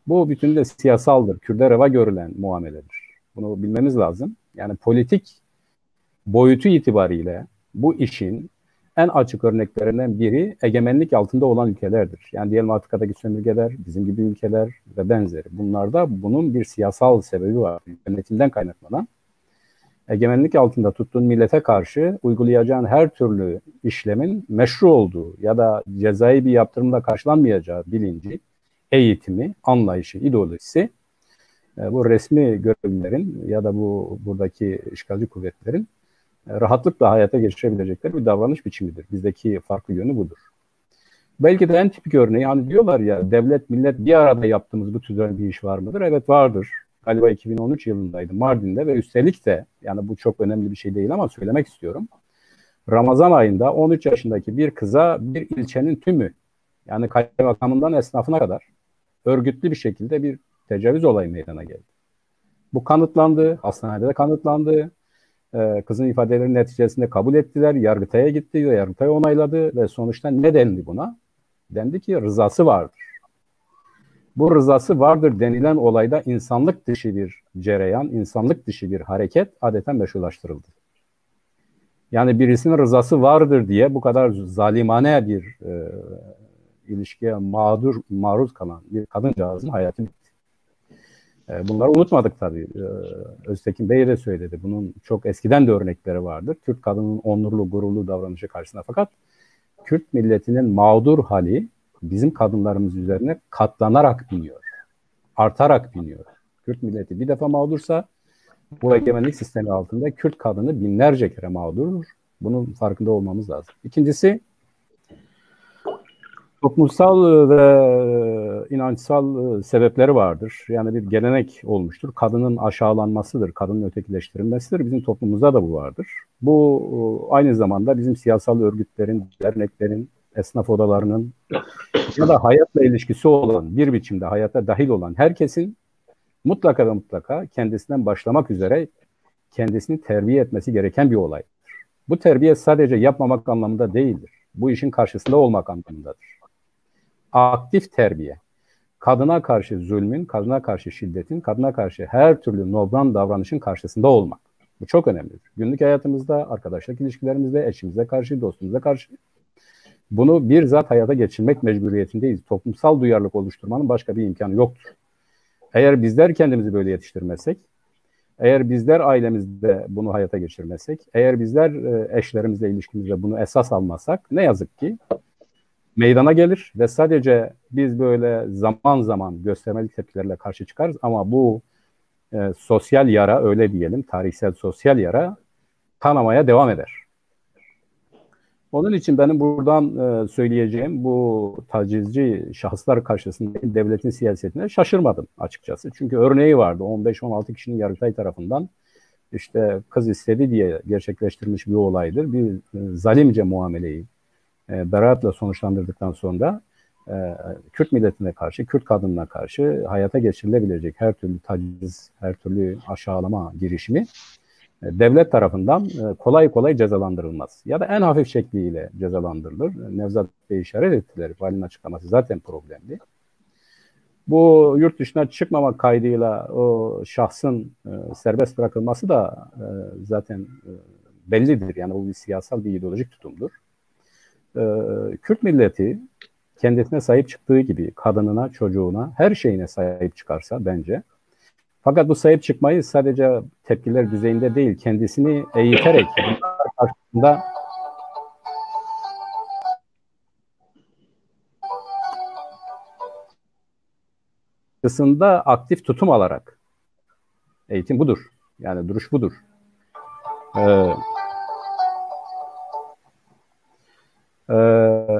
Bu bütünüyle siyasaldır. Kürt'e reva görülen muameledir. Bunu bilmemiz lazım. Yani politik boyutu itibariyle bu işin en açık örneklerinden biri egemenlik altında olan ülkelerdir. Yani diyelim Afrika'daki sömürgeler, bizim gibi ülkeler ve benzeri. Bunlarda bunun bir siyasal sebebi var. Yönetimden kaynaklanan. Egemenlik altında tuttuğun millete karşı uygulayacağın her türlü işlemin meşru olduğu ya da cezai bir yaptırımla karşılanmayacağı bilinci, eğitimi, anlayışı, ideolojisi bu resmi görevlilerin ya da buradaki işgalci kuvvetlerin rahatlıkla hayata geçirebilecekleri bir davranış biçimidir. Bizdeki farklı yönü budur. Belki de en tipik örneği, hani diyorlar ya, devlet millet bir arada yaptığımız bu türden bir iş var mıdır? Evet, vardır. Galiba 2013 yılındaydı Mardin'de ve üstelik de, yani bu çok önemli bir şey değil ama söylemek istiyorum. Ramazan ayında 13 yaşındaki bir kıza bir ilçenin tümü, yani kaymakamından esnafına kadar örgütlü bir şekilde bir tecavüz olayı meydana geldi. Bu kanıtlandı, hastanede de kanıtlandı. Kızın ifadeleri neticesinde kabul ettiler, Yargıtay'a gitti ve Yargıtay onayladı ve sonuçta ne dendi buna? Dendi ki rızası vardır. Bu rızası vardır denilen olayda insanlık dışı bir cereyan, insanlık dışı bir hareket adeta meşrulaştırıldı. Yani birisinin rızası vardır diye bu kadar zalimane bir ilişkiye maruz kalan bir kadıncağızın hayatı bitti. Bunları unutmadık tabii. Öztekin Bey de söyledi. Bunun çok eskiden de örnekleri vardır. Kürt kadının onurlu, gururlu davranışı karşısında. Fakat Kürt milletinin mağdur hali bizim kadınlarımız üzerine katlanarak biniyor. Artarak biniyor. Kürt milleti bir defa mağdursa bu egemenlik sistemi altında Kürt kadını binlerce kere mağdurdur. Bunun farkında olmamız lazım. İkincisi, toplumsal ve inançsal sebepleri vardır. Yani bir gelenek olmuştur. Kadının aşağılanmasıdır, kadının ötekileştirilmesidir. Bizim toplumumuzda da bu vardır. Bu aynı zamanda bizim siyasal örgütlerin, derneklerin, esnaf odalarının ya da hayatla ilişkisi olan, bir biçimde hayata dahil olan herkesin mutlaka ve mutlaka kendisinden başlamak üzere kendisini terbiye etmesi gereken bir olaydır. Bu terbiye sadece yapmamak anlamında değildir. Bu işin karşısında olmak anlamındadır. Aktif terbiye. kadına karşı zulmün, kadına karşı şiddetin, kadına karşı her türlü nobran davranışın karşısında olmak. Bu çok önemlidir. Günlük hayatımızda, arkadaşlık ilişkilerimizde, eşimize karşı, dostumuza karşı bunu bir zat hayata geçirmek mecburiyetindeyiz. Toplumsal duyarlılık oluşturmanın başka bir imkanı yoktur. Eğer bizler kendimizi böyle yetiştirmezsek, eğer bizler ailemizde bunu hayata geçirmezsek, eğer bizler eşlerimizle ilişkimizde bunu esas almazsak ne yazık ki meydana gelir ve sadece biz böyle zaman zaman göstermeli tepkilerle karşı çıkarız ama bu sosyal yara, öyle diyelim, tarihsel sosyal yara kanamaya devam eder. Onun için benim buradan söyleyeceğim bu tacizci şahıslar karşısında devletin siyasetine şaşırmadım açıkçası. Çünkü örneği vardı 15-16 kişinin Yargıtay tarafından işte kız istedi diye gerçekleştirilmiş bir olaydır. Bir zalimce muameleyi beraatla sonuçlandırdıktan sonra Kürt milletine karşı, Kürt kadınına karşı hayata geçirilebilecek her türlü taciz, her türlü aşağılama girişimi devlet tarafından kolay kolay cezalandırılmaz. Ya da en hafif şekliyle cezalandırılır. Nevzat Bey işaret ettiler. Valinin açıklaması zaten problemli. Bu yurt dışına çıkmamak kaydıyla o şahsın serbest bırakılması da zaten bellidir. Yani bu bir siyasal bir ideolojik tutumdur. Kürt milleti kendisine sahip çıktığı gibi kadınına, çocuğuna, her şeyine sahip çıkarsa bence. Fakat bu sahip çıkmayı sadece tepkiler düzeyinde değil, kendisini eğiterek karşısında aktif tutum alarak, eğitim budur. Yani duruş budur.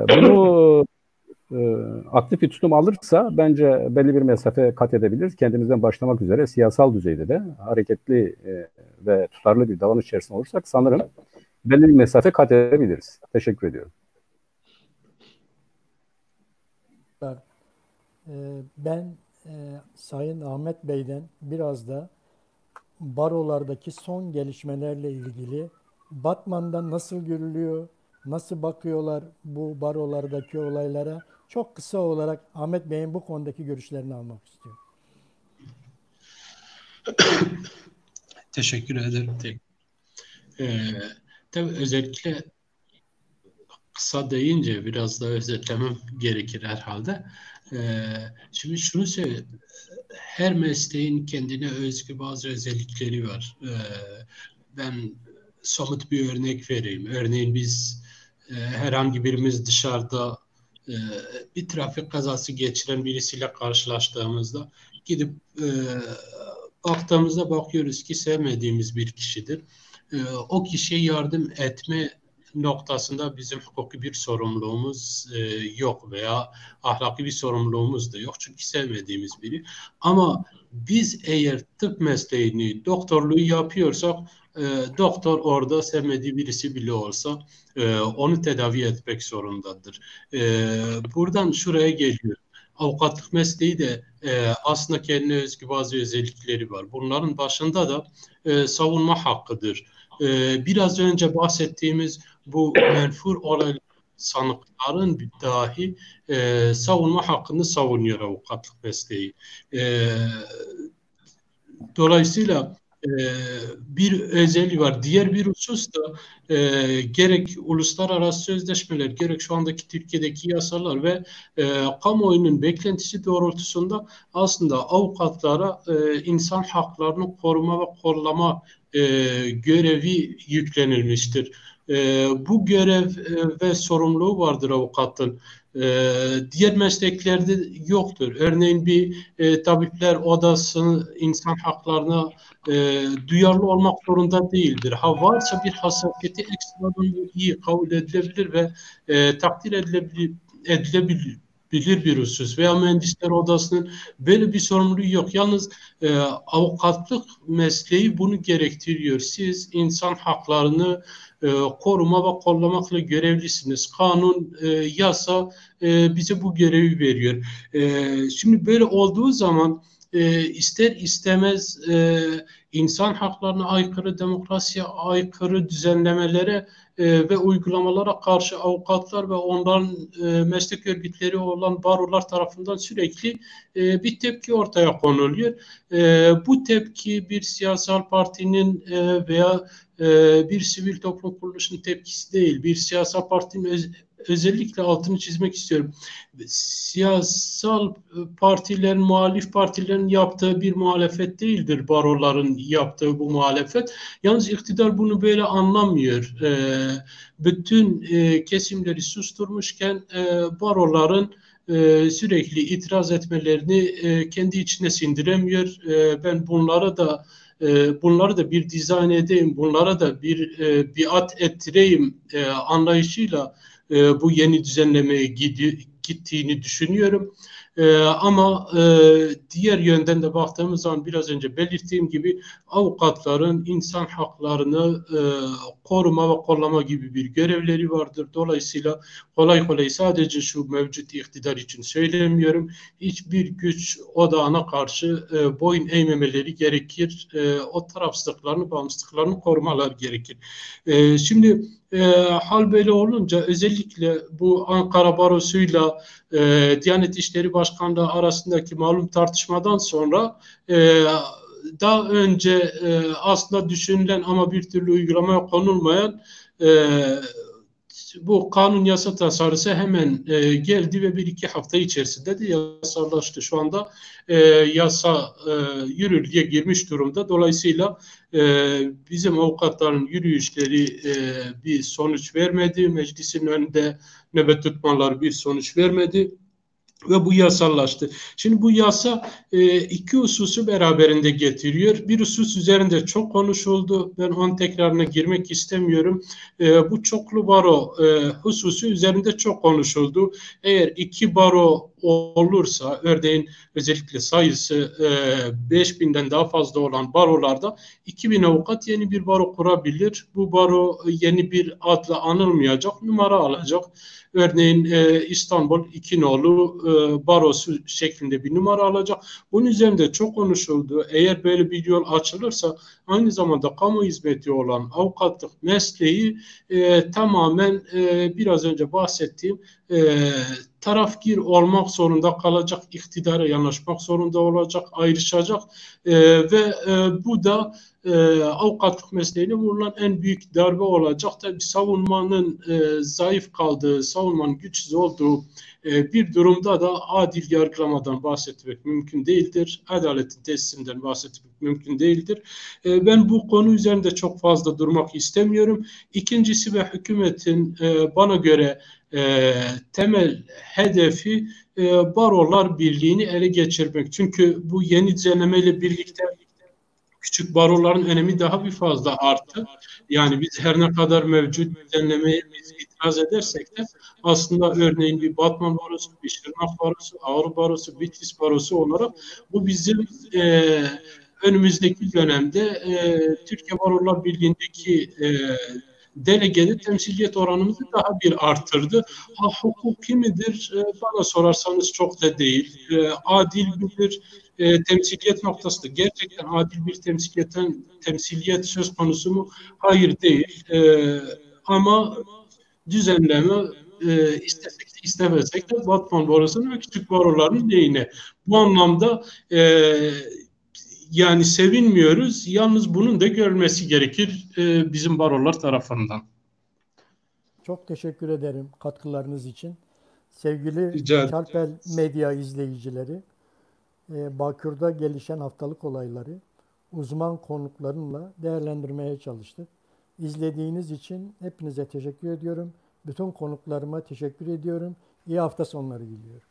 Bunu aktif bir tutum alırsa bence belli bir mesafe kat edebiliriz. Kendimizden başlamak üzere siyasal düzeyde de hareketli ve tutarlı bir davranış içerisinde olursak sanırım belli bir mesafe kat edebiliriz. Teşekkür ediyorum. Ben Sayın Ahmet Bey'den biraz da barolardaki son gelişmelerle ilgili Batman'da nasıl görülüyor, nasıl bakıyorlar bu barolardaki olaylara? Çok kısa olarak Ahmet Bey'in bu konudaki görüşlerini almak istiyorum. Teşekkür ederim. Tabii özellikle kısa deyince biraz da özetlemem gerekir herhalde. Şimdi şunu söyleyeyim. Her mesleğin kendine özgü bazı özellikleri var. Ben somut bir örnek vereyim. Örneğin biz herhangi birimiz dışarıda bir trafik kazası geçiren birisiyle karşılaştığımızda gidip baktığımızda bakıyoruz ki sevmediğimiz bir kişidir. O kişiye yardım etme noktasında bizim hukuki bir sorumluluğumuz yok veya ahlaki bir sorumluluğumuz da yok. Çünkü sevmediğimiz biri. Ama biz eğer tıp mesleğini, doktorluğu yapıyorsak doktor orada sevmediği birisi bile olsa onu tedavi etmek zorundadır. Buradan şuraya geliyor. Avukatlık mesleği de aslında kendine özgü bazı özellikleri var. Bunların başında da savunma hakkıdır. Biraz önce bahsettiğimiz bu menfur olan sanıkların dahi savunma hakkını savunuyor avukatlık mesleği. Dolayısıyla bir özelliği var. Diğer bir husus da gerek uluslararası sözleşmeler, gerek şu andaki Türkiye'deki yasalar ve kamuoyunun beklentisi doğrultusunda aslında avukatlara insan haklarını koruma ve kollama görevi yüklenilmiştir. Bu görev ve sorumluluğu vardır avukatın. Diğer mesleklerde yoktur. Örneğin bir tabipler odası insan haklarına duyarlı olmak zorunda değildir. Ha varsa bir hassasiyeti ekstradan iyi kabul edilebilir ve takdir edilebilir bir husus veya mühendisler odasının böyle bir sorumluluğu yok. Yalnız avukatlık mesleği bunu gerektiriyor. Siz insan haklarını koruma ve kollamakla görevlisiniz. Kanun, yasa bize bu görevi veriyor. Şimdi böyle olduğu zaman ister istemez insan haklarına aykırı, demokrasiye aykırı düzenlemelere ve uygulamalara karşı avukatlar ve onların meslek örgütleri olan barolar tarafından sürekli bir tepki ortaya konuluyor. Bu tepki bir siyasal partinin veya bir sivil toplum kuruluşunun tepkisi değil. Bir siyasal partinin özellikle altını çizmek istiyorum. Siyasal partilerin, muhalif partilerin yaptığı bir muhalefet değildir baroların yaptığı bu muhalefet. Yalnız iktidar bunu böyle anlamıyor. Bütün kesimleri susturmuşken baroların sürekli itiraz etmelerini kendi içine sindiremiyor. Ben bunları da bir dizayn edeyim, bunlara da bir biat ettireyim anlayışıyla bu yeni düzenlemeye gittiğini düşünüyorum. Ama diğer yönden de baktığımız zaman biraz önce belirttiğim gibi avukatların insan haklarını koruma ve kollama gibi bir görevleri vardır. Dolayısıyla kolay kolay sadece şu mevcut iktidar için söylemiyorum. Hiçbir güç odağına karşı boyun eğmemeleri gerekir. O tarafsızlıklarını, bağımsızlıklarını korumalar gerekir. Şimdi hal böyle olunca özellikle bu Ankara Barosu'yla Diyanet İşleri Başkanlığı arasındaki malum tartışmadan sonra daha önce aslında düşünülen ama bir türlü uygulamaya konulmayan bu kanun yasa tasarısı hemen geldi ve bir iki hafta içerisinde de yasallaştı. Şu anda yasa yürürlüğe girmiş durumda. Dolayısıyla bizim avukatların yürüyüşleri bir sonuç vermedi. Meclisin önünde nöbet tutmaları bir sonuç vermedi. Ve bu yasallaştı. Şimdi bu yasa iki hususu beraberinde getiriyor. Bir husus üzerinde çok konuşuldu. Ben onun tekrarına girmek istemiyorum. Bu çoklu baro hususu üzerinde çok konuşuldu. Eğer iki baro olursa, örneğin özellikle sayısı 5000'den daha fazla olan barolarda 2000 avukat yeni bir baro kurabilir. Bu baro yeni bir adla anılmayacak, numara alacak. Örneğin İstanbul İkinoğlu barosu şeklinde bir numara alacak. Bunun üzerinde çok konuşuldu. Eğer böyle bir yol açılırsa aynı zamanda kamu hizmeti olan avukatlık mesleği tamamen biraz önce bahsettiğim tarafgir olmak zorunda kalacak, iktidara yanaşmak zorunda olacak, ayrışacak ve bu da avukatlık mesleğine vurulan en büyük darbe olacak. Tabii savunmanın zayıf kaldığı, savunmanın güçsüz olduğu bir durumda da adil yargılamadan bahsetmek mümkün değildir. Adaletin tesisinden bahsetmek mümkün değildir. Ben bu konu üzerinde çok fazla durmak istemiyorum. İkincisi ve hükümetin bana göre temel hedefi Barolar Birliği'ni ele geçirmek. Çünkü bu yeni düzenlemeyle birlikte küçük baroların önemi daha bir fazla arttı. Yani biz her ne kadar mevcut düzenlemeye biz itiraz edersek de aslında örneğin bir Batman Barosu, bir Şırnak Barosu, Ağrı Barosu, Bitlis Barosu olarak bu bizim önümüzdeki dönemde Türkiye Barolar Birliği'ndeki delegeli temsiliyet oranımızı daha bir arttırdı. Hukuki midir? Bana sorarsanız çok da değil. Adil midir? Temsiliyet noktası da gerçekten adil bir temsiliyet söz konusu mu? Hayır değil. Ama düzenleme istesek de istemesek de Batman Barosu'nun ve küçük baroların lehine. Bu anlamda yani sevinmiyoruz. Yalnız bunun da görülmesi gerekir bizim barolar tarafından. Çok teşekkür ederim katkılarınız için. Sevgili Çarpel Medya izleyicileri, Bakür'de gelişen haftalık olayları uzman konuklarımla değerlendirmeye çalıştık. İzlediğiniz için hepinize teşekkür ediyorum. Bütün konuklarıma teşekkür ediyorum. İyi hafta sonları diliyorum.